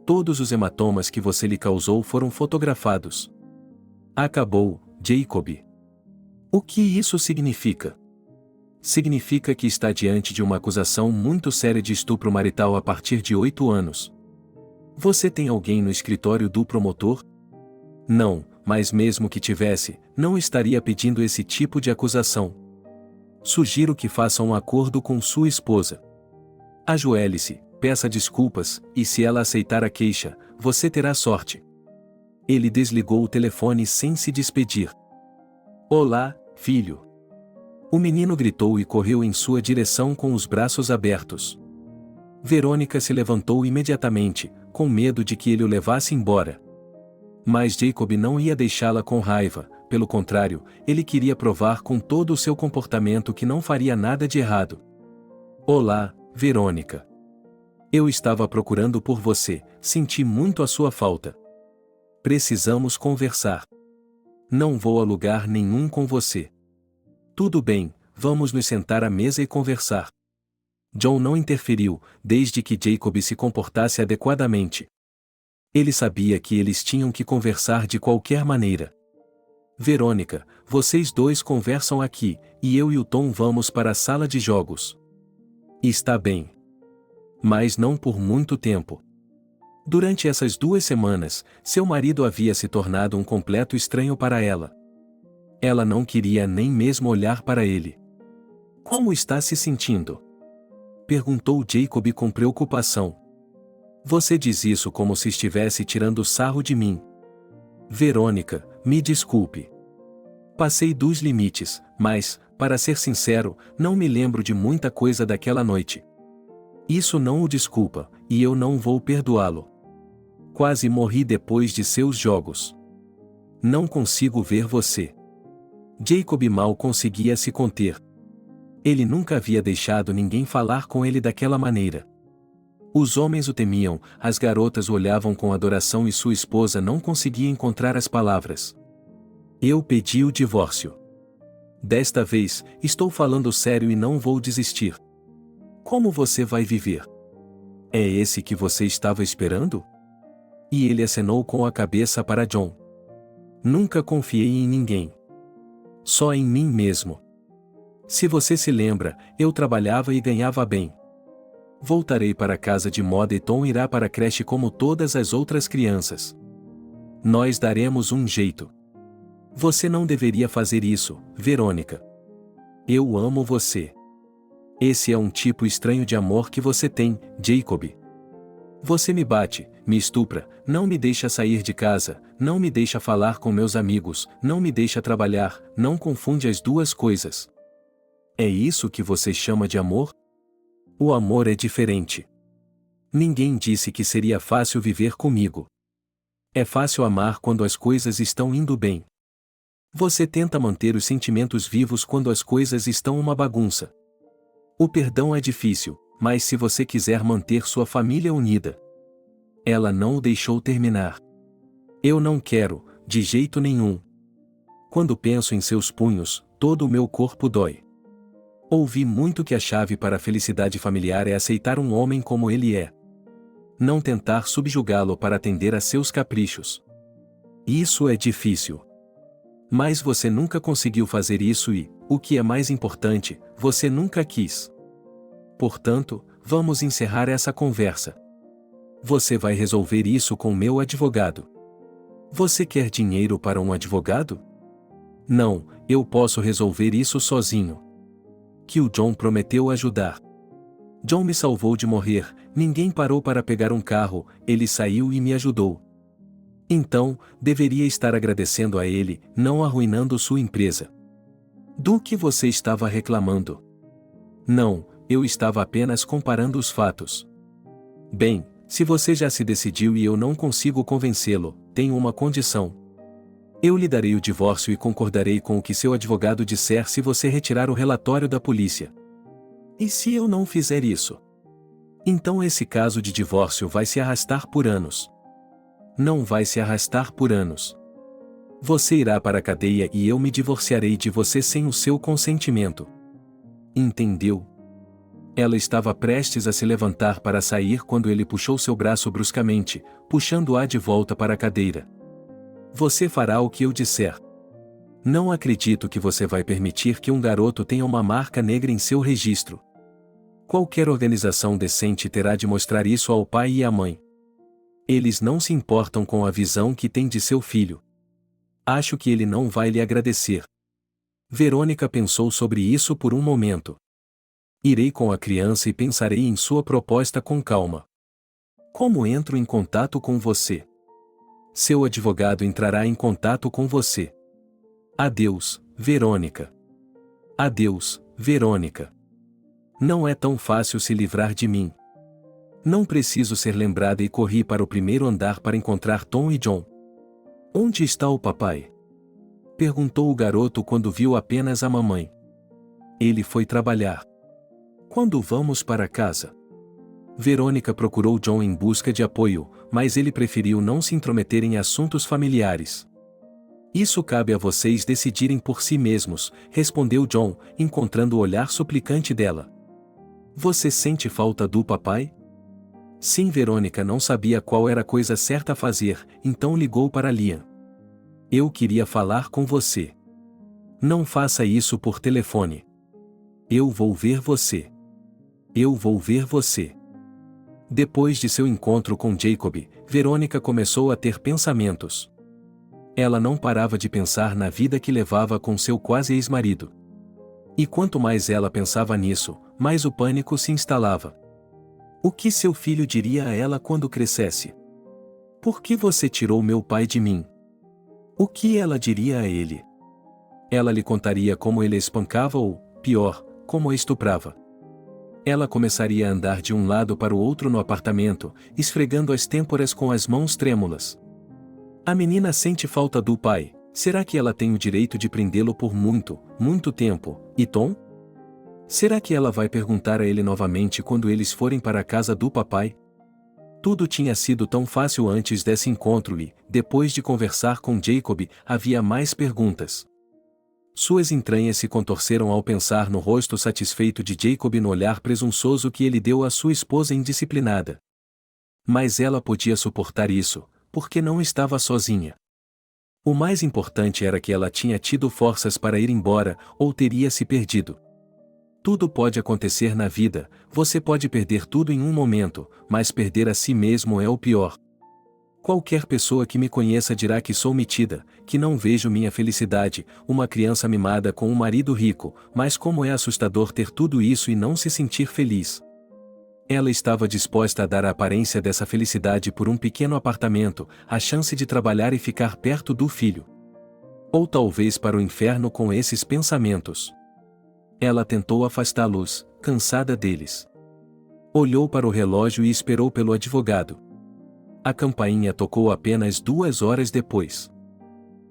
Todos os hematomas que você lhe causou foram fotografados. Acabou, Jacob. O que isso significa? Significa que está diante de uma acusação muito séria de estupro marital a partir de 8 anos. Você tem alguém no escritório do promotor? Não, mas mesmo que tivesse, não estaria pedindo esse tipo de acusação. Sugiro que faça um acordo com sua esposa. Ajoelhe-se, peça desculpas, e se ela aceitar a queixa, você terá sorte. Ele desligou o telefone sem se despedir. Olá, filho. O menino gritou e correu em sua direção com os braços abertos. Verônica se levantou imediatamente, com medo de que ele o levasse embora. Mas Jacob não ia deixá-la com raiva, pelo contrário, ele queria provar com todo o seu comportamento que não faria nada de errado. Olá, Verônica. Eu estava procurando por você, senti muito a sua falta. Precisamos conversar. Não vou a lugar nenhum com você. Tudo bem, vamos nos sentar à mesa e conversar. John não interferiu, desde que Jacob se comportasse adequadamente. Ele sabia que eles tinham que conversar de qualquer maneira. Verônica, vocês dois conversam aqui, e eu e o Tom vamos para a sala de jogos. Está bem. Mas não por muito tempo. Durante essas 2 semanas, seu marido havia se tornado um completo estranho para ela. Ela não queria nem mesmo olhar para ele. Como está se sentindo? Perguntou Jacob com preocupação. Você diz isso como se estivesse tirando sarro de mim. Verônica, me desculpe. Passei dos limites, mas, para ser sincero, não me lembro de muita coisa daquela noite. Isso não o desculpa, e eu não vou perdoá-lo. Quase morri depois de seus jogos. Não consigo ver você. Jacob mal conseguia se conter. Ele nunca havia deixado ninguém falar com ele daquela maneira. Os homens o temiam, as garotas o olhavam com adoração e sua esposa não conseguia encontrar as palavras. Eu pedi o divórcio. Desta vez, estou falando sério e não vou desistir. Como você vai viver? É esse que você estava esperando? E ele acenou com a cabeça para John. Nunca confiei em ninguém. Só em mim mesmo. Se você se lembra, eu trabalhava e ganhava bem. Voltarei para casa de moda e Tom irá para a creche como todas as outras crianças. Nós daremos um jeito. Você não deveria fazer isso, Verônica. Eu amo você. Esse é um tipo estranho de amor que você tem, Jacob. Você me bate, me estupra, não me deixa sair de casa, não me deixa falar com meus amigos, não me deixa trabalhar, não confunde as duas coisas. É isso que você chama de amor? O amor é diferente. Ninguém disse que seria fácil viver comigo. É fácil amar quando as coisas estão indo bem. Você tenta manter os sentimentos vivos quando as coisas estão uma bagunça. O perdão é difícil, mas se você quiser manter sua família unida. Ela não o deixou terminar. Eu não quero, de jeito nenhum. Quando penso em seus punhos, todo o meu corpo dói. Ouvi muito que a chave para a felicidade familiar é aceitar um homem como ele é. Não tentar subjugá-lo para atender a seus caprichos. Isso é difícil. Mas você nunca conseguiu fazer isso e, o que é mais importante, você nunca quis. Portanto, vamos encerrar essa conversa. Você vai resolver isso com meu advogado. Você quer dinheiro para um advogado? Não, eu posso resolver isso sozinho. Que o John prometeu ajudar. John me salvou de morrer, ninguém parou para pegar um carro, ele saiu e me ajudou. Então, deveria estar agradecendo a ele, não arruinando sua empresa. Do que você estava reclamando? Não, eu estava apenas comparando os fatos. Bem, se você já se decidiu e eu não consigo convencê-lo, tenho uma condição. Eu lhe darei o divórcio e concordarei com o que seu advogado disser se você retirar o relatório da polícia. E se eu não fizer isso? Então esse caso de divórcio vai se arrastar por anos. Não vai se arrastar por anos. Você irá para a cadeia e eu me divorciarei de você sem o seu consentimento. Entendeu? Ela estava prestes a se levantar para sair quando ele puxou seu braço bruscamente, puxando-a de volta para a cadeira. Você fará o que eu disser. Não acredito que você vai permitir que um garoto tenha uma marca negra em seu registro. Qualquer organização decente terá de mostrar isso ao pai e à mãe. Eles não se importam com a visão que tem de seu filho. Acho que ele não vai lhe agradecer. Verônica pensou sobre isso por um momento. Irei com a criança e pensarei em sua proposta com calma. Como entro em contato com você? Seu advogado entrará em contato com você. Adeus, Verônica. Adeus, Verônica. Não é tão fácil se livrar de mim. Não preciso ser lembrada e corri para o primeiro andar para encontrar Tom e John. Onde está o papai? Perguntou o garoto quando viu apenas a mamãe. Ele foi trabalhar. Quando vamos para casa? Verônica procurou John em busca de apoio, mas ele preferiu não se intrometer em assuntos familiares. Isso cabe a vocês decidirem por si mesmos, respondeu John, encontrando o olhar suplicante dela. Você sente falta do papai? Sim, Verônica não sabia qual era a coisa certa a fazer, então ligou para Liam. Eu queria falar com você. Não faça isso por telefone. Eu vou ver você. Eu vou ver você. Depois de seu encontro com Jacob, Verônica começou a ter pensamentos. Ela não parava de pensar na vida que levava com seu quase ex-marido. E quanto mais ela pensava nisso, mais o pânico se instalava. O que seu filho diria a ela quando crescesse? Por que você tirou meu pai de mim? O que ela diria a ele? Ela lhe contaria como ele a espancava ou, pior, como a estuprava. Ela começaria a andar de um lado para o outro no apartamento, esfregando as têmporas com as mãos trêmulas. A menina sente falta do pai. Será que ela tem o direito de prendê-lo por muito, muito tempo? E Tom? Será que ela vai perguntar a ele novamente quando eles forem para a casa do papai? Tudo tinha sido tão fácil antes desse encontro e, depois de conversar com Jacob, havia mais perguntas. Suas entranhas se contorceram ao pensar no rosto satisfeito de Jacob e no olhar presunçoso que ele deu à sua esposa indisciplinada. Mas ela podia suportar isso, porque não estava sozinha. O mais importante era que ela tinha tido forças para ir embora, ou teria se perdido. Tudo pode acontecer na vida, você pode perder tudo em um momento, mas perder a si mesmo é o pior. Qualquer pessoa que me conheça dirá que sou metida, que não vejo minha felicidade, uma criança mimada com um marido rico, mas como é assustador ter tudo isso e não se sentir feliz. Ela estava disposta a dar a aparência dessa felicidade por um pequeno apartamento, a chance de trabalhar e ficar perto do filho. Ou talvez para o inferno com esses pensamentos. Ela tentou afastá-los, cansada deles. Olhou para o relógio e esperou pelo advogado. A campainha tocou apenas 2 horas depois.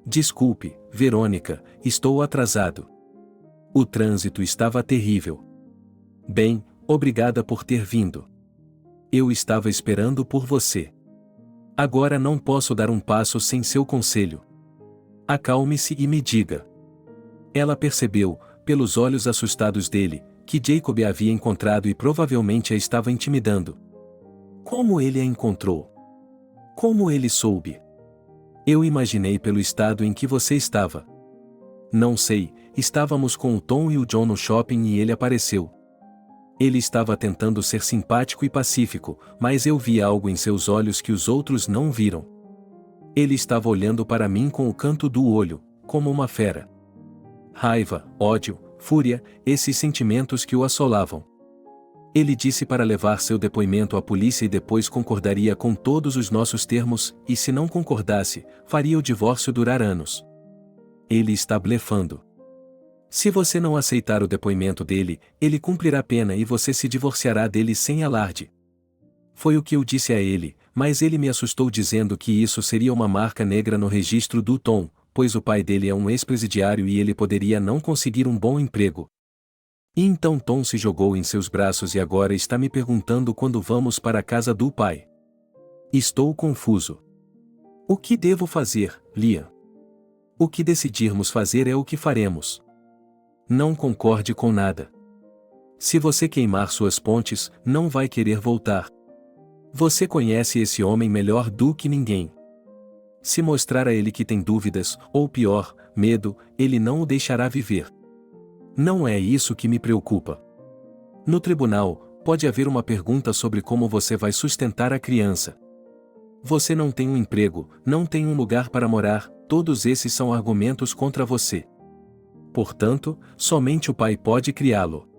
Desculpe, Verônica, estou atrasado. O trânsito estava terrível. Bem, obrigada por ter vindo. Eu estava esperando por você. Agora não posso dar um passo sem seu conselho. Acalme-se e me diga. Ela percebeu, pelos olhos assustados dele, que Jacob a havia encontrado e provavelmente a estava intimidando. Como ele a encontrou? Como ele soube? Eu imaginei pelo estado em que você estava. Não sei, estávamos com o Tom e o John no shopping e ele apareceu. Ele estava tentando ser simpático e pacífico, mas eu vi algo em seus olhos que os outros não viram. Ele estava olhando para mim com o canto do olho, como uma fera. Raiva, ódio, fúria, esses sentimentos que o assolavam. Ele disse para levar seu depoimento à polícia e depois concordaria com todos os nossos termos, e se não concordasse, faria o divórcio durar anos. Ele está blefando. Se você não aceitar o depoimento dele, ele cumprirá a pena e você se divorciará dele sem alarde. Foi o que eu disse a ele, mas ele me assustou dizendo que isso seria uma marca negra no registro do Tom, pois o pai dele é um ex-presidiário e ele poderia não conseguir um bom emprego. E então Tom se jogou em seus braços e agora está me perguntando quando vamos para a casa do pai. Estou confuso. O que devo fazer, Liam? O que decidirmos fazer é o que faremos. Não concorde com nada. Se você queimar suas pontes, não vai querer voltar. Você conhece esse homem melhor do que ninguém. Se mostrar a ele que tem dúvidas, ou pior, medo, ele não o deixará viver. Não é isso que me preocupa. No tribunal, pode haver uma pergunta sobre como você vai sustentar a criança. Você não tem um emprego, não tem um lugar para morar, todos esses são argumentos contra você. Portanto, somente o pai pode criá-lo.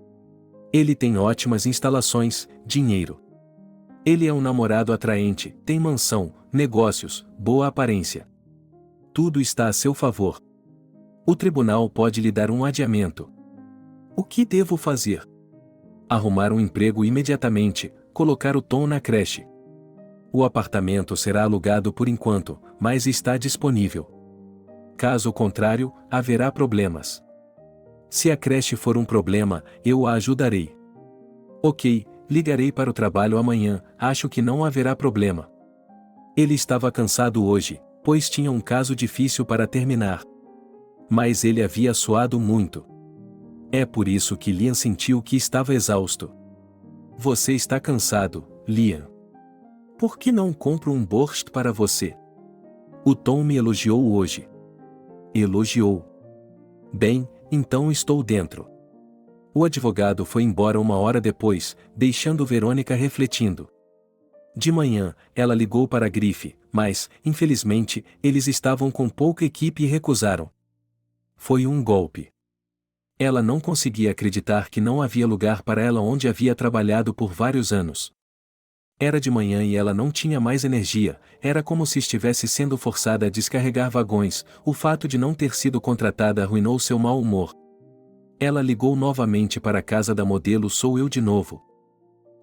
Ele tem ótimas instalações, dinheiro. Ele é um namorado atraente, tem mansão, negócios, boa aparência. Tudo está a seu favor. O tribunal pode lhe dar um adiamento. O que devo fazer? Arrumar um emprego imediatamente, colocar o Tom na creche. O apartamento será alugado por enquanto, mas está disponível. Caso contrário, haverá problemas. Se a creche for um problema, eu a ajudarei. Ok, ligarei para o trabalho amanhã, acho que não haverá problema. Ele estava cansado hoje, pois tinha um caso difícil para terminar. Mas ele havia suado muito. É por isso que Liam sentiu que estava exausto. Você está cansado, Liam. Por que não compro um borscht para você? O Tom me elogiou hoje. Elogiou. Bem, então estou dentro. O advogado foi embora 1 hora depois, deixando Verônica refletindo. De manhã, ela ligou para a grife, mas, infelizmente, eles estavam com pouca equipe e recusaram. Foi um golpe. Ela não conseguia acreditar que não havia lugar para ela onde havia trabalhado por vários anos. Era de manhã e ela não tinha mais energia, era como se estivesse sendo forçada a descarregar vagões, o fato de não ter sido contratada arruinou seu mau humor. Ela ligou novamente para a casa da modelo Sou eu de novo.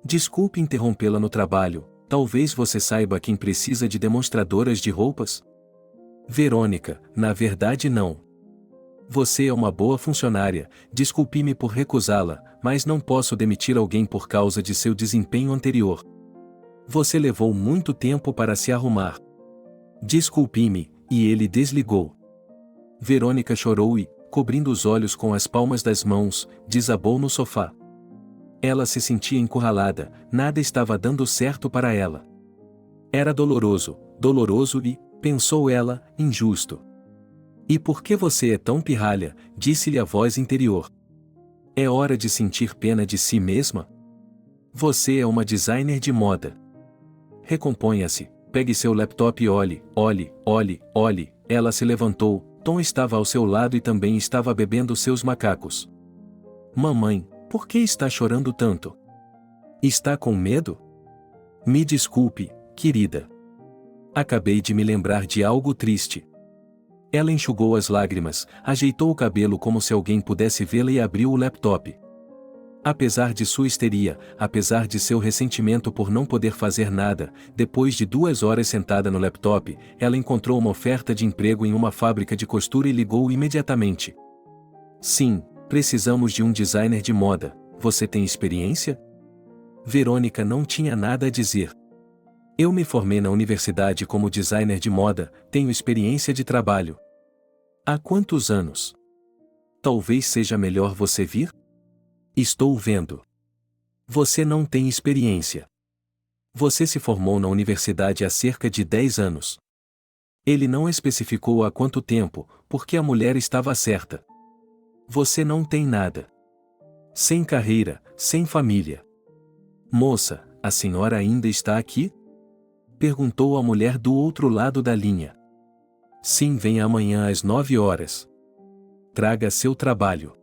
Desculpe interrompê-la no trabalho, talvez você saiba quem precisa de demonstradoras de roupas? Verônica, na verdade não. Você é uma boa funcionária, desculpe-me por recusá-la, mas não posso demitir alguém por causa de seu desempenho anterior. Você levou muito tempo para se arrumar. Desculpe-me, e ele desligou. Verônica chorou e, cobrindo os olhos com as palmas das mãos, desabou no sofá. Ela se sentia encurralada, nada estava dando certo para ela. Era doloroso, doloroso e, pensou ela, injusto. E por que você é tão pirralha? Disse-lhe a voz interior. É hora de sentir pena de si mesma? Você é uma designer de moda. Recomponha-se, pegue seu laptop e olhe, olhe, olhe, olhe. Ela se levantou, Tom estava ao seu lado e também estava bebendo seus macacos. Mamãe, por que está chorando tanto? Está com medo? Me desculpe, querida. Acabei de me lembrar de algo triste. Ela enxugou as lágrimas, ajeitou o cabelo como se alguém pudesse vê-la e abriu o laptop. Apesar de sua histeria, apesar de seu ressentimento por não poder fazer nada, depois de 2 horas sentada no laptop, ela encontrou uma oferta de emprego em uma fábrica de costura e ligou imediatamente. Sim, precisamos de um designer de moda. Você tem experiência? Verônica não tinha nada a dizer. Eu me formei na universidade como designer de moda, tenho experiência de trabalho. Há quantos anos? Talvez seja melhor você vir? Estou vendo. Você não tem experiência. Você se formou na universidade há cerca de 10 anos. Ele não especificou há quanto tempo, porque a mulher estava certa. Você não tem nada. Sem carreira, sem família. Moça, a senhora ainda está aqui? Perguntou a mulher do outro lado da linha. Sim, venha amanhã às 9 horas. Traga seu trabalho.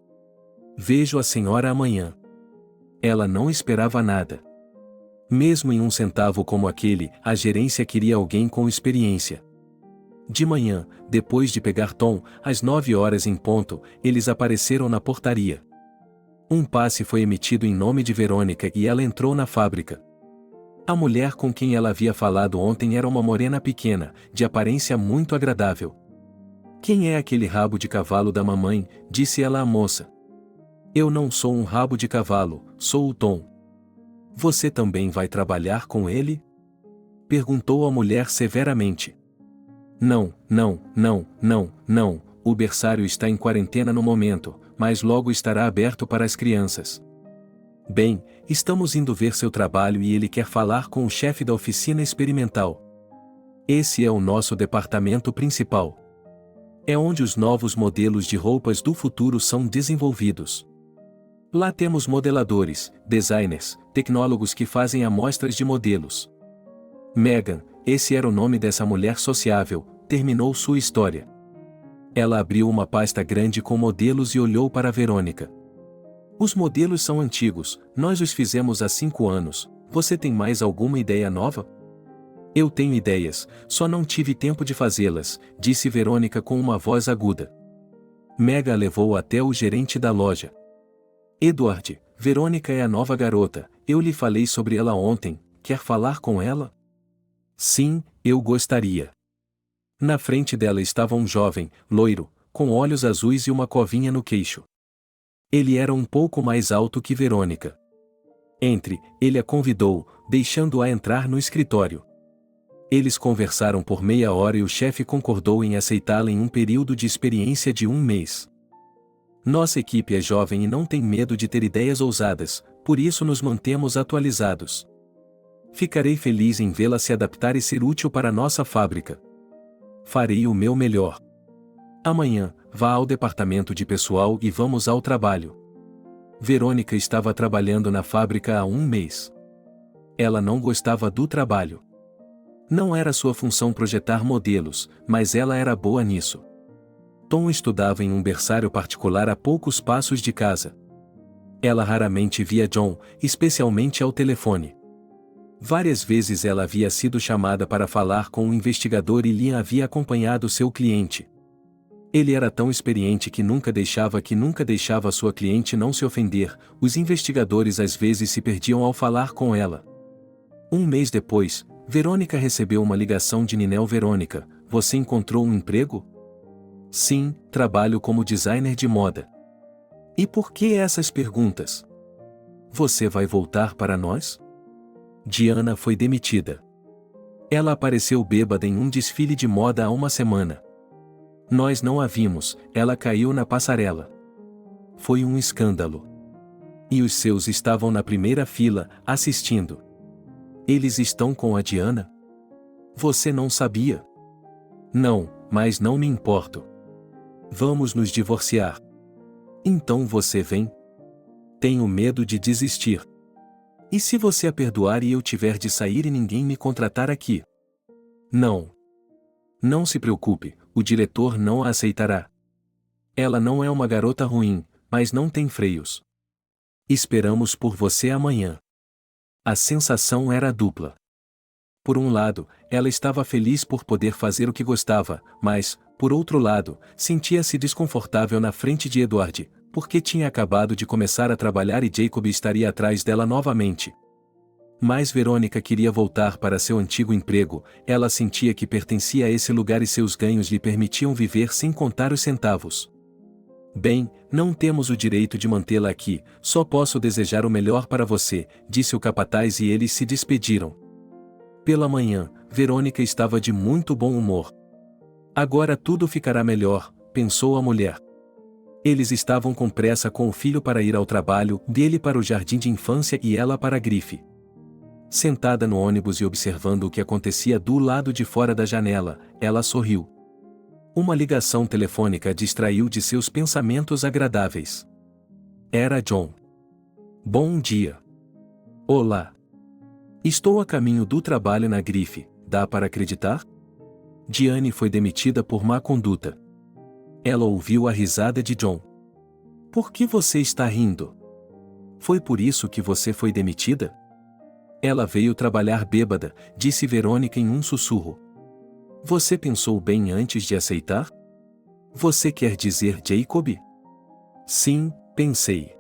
Vejo a senhora amanhã. Ela não esperava nada. Mesmo em um centavo como aquele, a gerência queria alguém com experiência. De manhã, depois de pegar Tom, às 9 horas em ponto, eles apareceram na portaria. Um passe foi emitido em nome de Verônica e ela entrou na fábrica. A mulher com quem ela havia falado ontem era uma morena pequena, de aparência muito agradável. Quem é aquele rabo de cavalo da mamãe? Disse ela à moça. Eu não sou um rabo de cavalo, sou o Tom. Você também vai trabalhar com ele? Perguntou a mulher severamente. Não, o berçário está em quarentena no momento, mas logo estará aberto para as crianças. Bem, estamos indo ver seu trabalho e ele quer falar com o chefe da oficina experimental. Esse é o nosso departamento principal. É onde os novos modelos de roupas do futuro são desenvolvidos. Lá temos modeladores, designers, tecnólogos que fazem amostras de modelos. Megan, esse era o nome dessa mulher sociável, terminou sua história. Ela abriu uma pasta grande com modelos e olhou para Verônica. Os modelos são antigos, nós os fizemos há 5 anos, você tem mais alguma ideia nova? Eu tenho ideias, só não tive tempo de fazê-las, disse Verônica com uma voz aguda. Megan a levou até o gerente da loja. Edward, Verônica é a nova garota, eu lhe falei sobre ela ontem, quer falar com ela? Sim, eu gostaria. Na frente dela estava um jovem, loiro, com olhos azuis e uma covinha no queixo. Ele era um pouco mais alto que Verônica. Entre, ele a convidou, deixando-a entrar no escritório. Eles conversaram por meia hora e o chefe concordou em aceitá-la em um período de experiência de 1 mês. Nossa equipe é jovem e não tem medo de ter ideias ousadas, por isso nos mantemos atualizados. Ficarei feliz em vê-la se adaptar e ser útil para nossa fábrica. Farei o meu melhor. Amanhã, vá ao departamento de pessoal e vamos ao trabalho. Verônica estava trabalhando na fábrica há 1 mês. Ela não gostava do trabalho. Não era sua função projetar modelos, mas ela era boa nisso. Tom estudava em um berçário particular a poucos passos de casa. Ela raramente via John, especialmente ao telefone. Várias vezes ela havia sido chamada para falar com um investigador e Liam havia acompanhado seu cliente. Ele era tão experiente que nunca deixava sua cliente não se ofender, os investigadores às vezes se perdiam ao falar com ela. 1 mês depois, Verônica recebeu uma ligação de Ninel. Verônica, você encontrou um emprego? Sim, trabalho como designer de moda. E por que essas perguntas? Você vai voltar para nós? Diana foi demitida. Ela apareceu bêbada em um desfile de moda há 1 semana. Nós não a vimos, ela caiu na passarela. Foi um escândalo. E os seus estavam na primeira fila, assistindo. Eles estão com a Diana? Você não sabia? Não, mas não me importo. Vamos nos divorciar. Então você vem? Tenho medo de desistir. E se você a perdoar e eu tiver de sair e ninguém me contratar aqui? Não. Não se preocupe, o diretor não a aceitará. Ela não é uma garota ruim, mas não tem freios. Esperamos por você amanhã. A sensação era dupla. Por um lado, ela estava feliz por poder fazer o que gostava, mas, por outro lado, sentia-se desconfortável na frente de Edward, porque tinha acabado de começar a trabalhar e Jacob estaria atrás dela novamente. Mas Verônica queria voltar para seu antigo emprego, ela sentia que pertencia a esse lugar e seus ganhos lhe permitiam viver sem contar os centavos. Bem, não temos o direito de mantê-la aqui, só posso desejar o melhor para você, disse o capataz e eles se despediram. Pela manhã, Verônica estava de muito bom humor. Agora tudo ficará melhor, pensou a mulher. Eles estavam com pressa com o filho para ir ao trabalho, dele para o jardim de infância e ela para a grife. Sentada no ônibus e observando o que acontecia do lado de fora da janela, ela sorriu. Uma ligação telefônica a distraiu de seus pensamentos agradáveis. Era John. Bom dia. Olá. Estou a caminho do trabalho na grife, dá para acreditar? Diane foi demitida por má conduta. Ela ouviu a risada de John. Por que você está rindo? Foi por isso que você foi demitida? Ela veio trabalhar bêbada, disse Verônica em um sussurro. Você pensou bem antes de aceitar? Você quer dizer Jacob? Sim, pensei.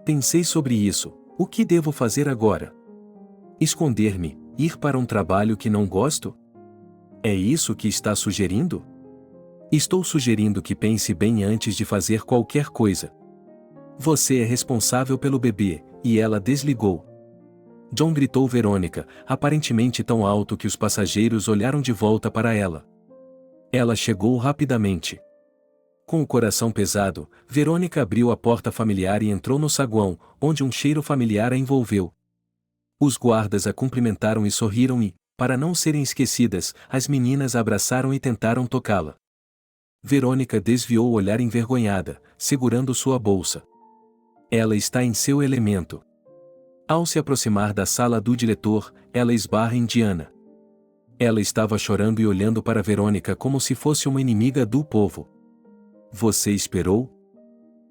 Pensei sobre isso. O que devo fazer agora? Esconder-me, ir para um trabalho que não gosto? É isso que está sugerindo? Estou sugerindo que pense bem antes de fazer qualquer coisa. Você é responsável pelo bebê, e ela desligou. John gritou Verônica, aparentemente tão alto que os passageiros olharam de volta para ela. Ela chegou rapidamente. Com o coração pesado, Verônica abriu a porta familiar e entrou no saguão, onde um cheiro familiar a envolveu. Os guardas a cumprimentaram e sorriram e, para não serem esquecidas, as meninas a abraçaram e tentaram tocá-la. Verônica desviou o olhar envergonhada, segurando sua bolsa. Ela está em seu elemento. Ao se aproximar da sala do diretor, ela esbarra em Diana. Ela estava chorando e olhando para Verônica como se fosse uma inimiga do povo. Você esperou?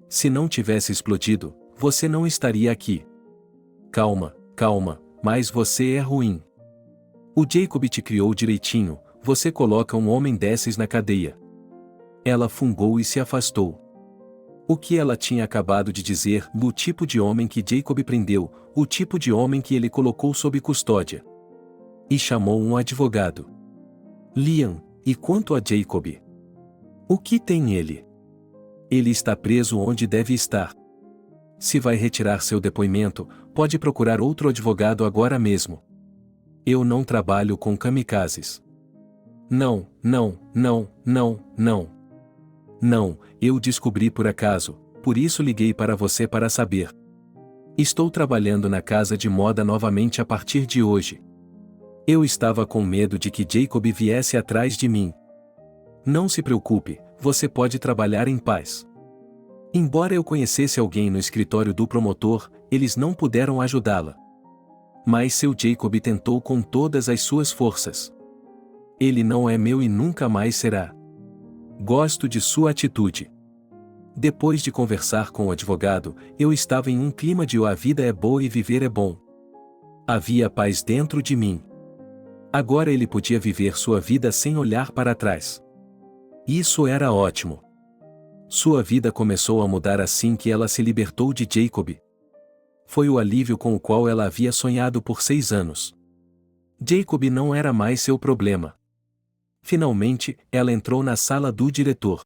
Se não tivesse explodido, você não estaria aqui. Calma, calma, mas você é ruim. O Jacob te criou direitinho, você coloca um homem desses na cadeia. Ela fungou e se afastou. O que ela tinha acabado de dizer, do tipo de homem que Jacob prendeu, o tipo de homem que ele colocou sob custódia. E chamou um advogado. Liam, e quanto a Jacob? O que tem ele? Ele está preso onde deve estar. Se vai retirar seu depoimento, pode procurar outro advogado agora mesmo. Eu não trabalho com kamikazes. Não, não, não, não, não. Não, eu descobri por acaso, por isso liguei para você para saber. Estou trabalhando na casa de moda novamente a partir de hoje. Eu estava com medo de que Jacob viesse atrás de mim. Não se preocupe, você pode trabalhar em paz. Embora eu conhecesse alguém no escritório do promotor, eles não puderam ajudá-la. Mas seu Jacob tentou com todas as suas forças. Ele não é meu e nunca mais será. Gosto de sua atitude. Depois de conversar com o advogado, eu estava em um clima de a vida é boa e viver é bom. Havia paz dentro de mim. Agora ele podia viver sua vida sem olhar para trás. Isso era ótimo. Sua vida começou a mudar assim que ela se libertou de Jacob. Foi o alívio com o qual ela havia sonhado por 6 anos. Jacob não era mais seu problema. Finalmente, ela entrou na sala do diretor.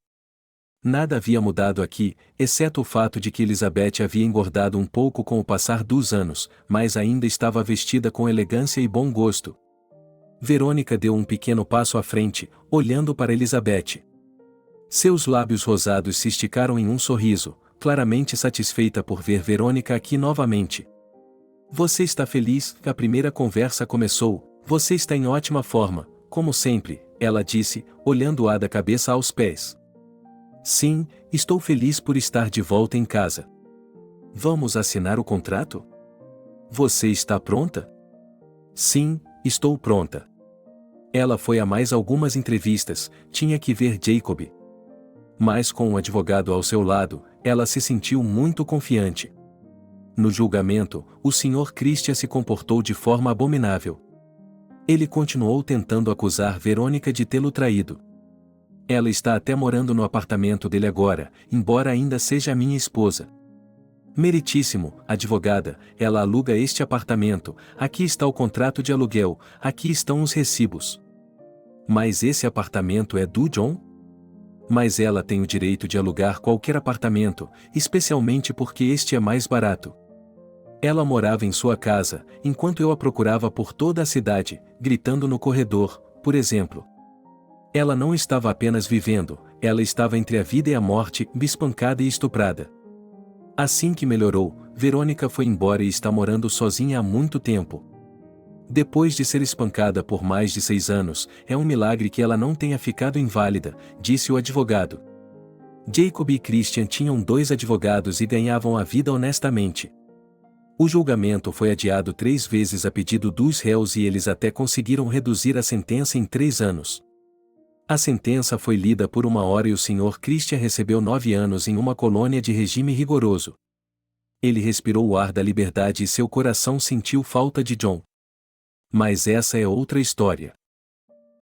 Nada havia mudado aqui, exceto o fato de que Elizabeth havia engordado um pouco com o passar dos anos, mas ainda estava vestida com elegância e bom gosto. Verônica deu um pequeno passo à frente, olhando para Elizabeth. Seus lábios rosados se esticaram em um sorriso, claramente satisfeita por ver Verônica aqui novamente. Você está feliz? A primeira conversa começou. Você está em ótima forma, como sempre, ela disse, olhando-a da cabeça aos pés. Sim, estou feliz por estar de volta em casa. Vamos assinar o contrato? Você está pronta? Sim, estou pronta. Ela foi a mais algumas entrevistas, tinha que ver Jacob. Mas com um advogado ao seu lado, ela se sentiu muito confiante. No julgamento, o Sr. Christian se comportou de forma abominável. Ele continuou tentando acusar Verônica de tê-lo traído. Ela está até morando no apartamento dele agora, embora ainda seja minha esposa. Meritíssimo, advogada, ela aluga este apartamento, aqui está o contrato de aluguel, aqui estão os recibos. Mas esse apartamento é do John? Mas ela tem o direito de alugar qualquer apartamento, especialmente porque este é mais barato. Ela morava em sua casa, enquanto eu a procurava por toda a cidade, gritando no corredor, por exemplo. Ela não estava apenas vivendo, ela estava entre a vida e a morte, espancada e estuprada. Assim que melhorou, Verônica foi embora e está morando sozinha há muito tempo. Depois de ser espancada por mais de 6 anos, é um milagre que ela não tenha ficado inválida, disse o advogado. Jacob e Christian tinham 2 advogados e ganhavam a vida honestamente. O julgamento foi adiado 3 vezes a pedido dos réus e eles até conseguiram reduzir a sentença em 3 anos. A sentença foi lida por 1 hora e o Sr. Christian recebeu 9 anos em uma colônia de regime rigoroso. Ele respirou o ar da liberdade e seu coração sentiu falta de John. Mas essa é outra história.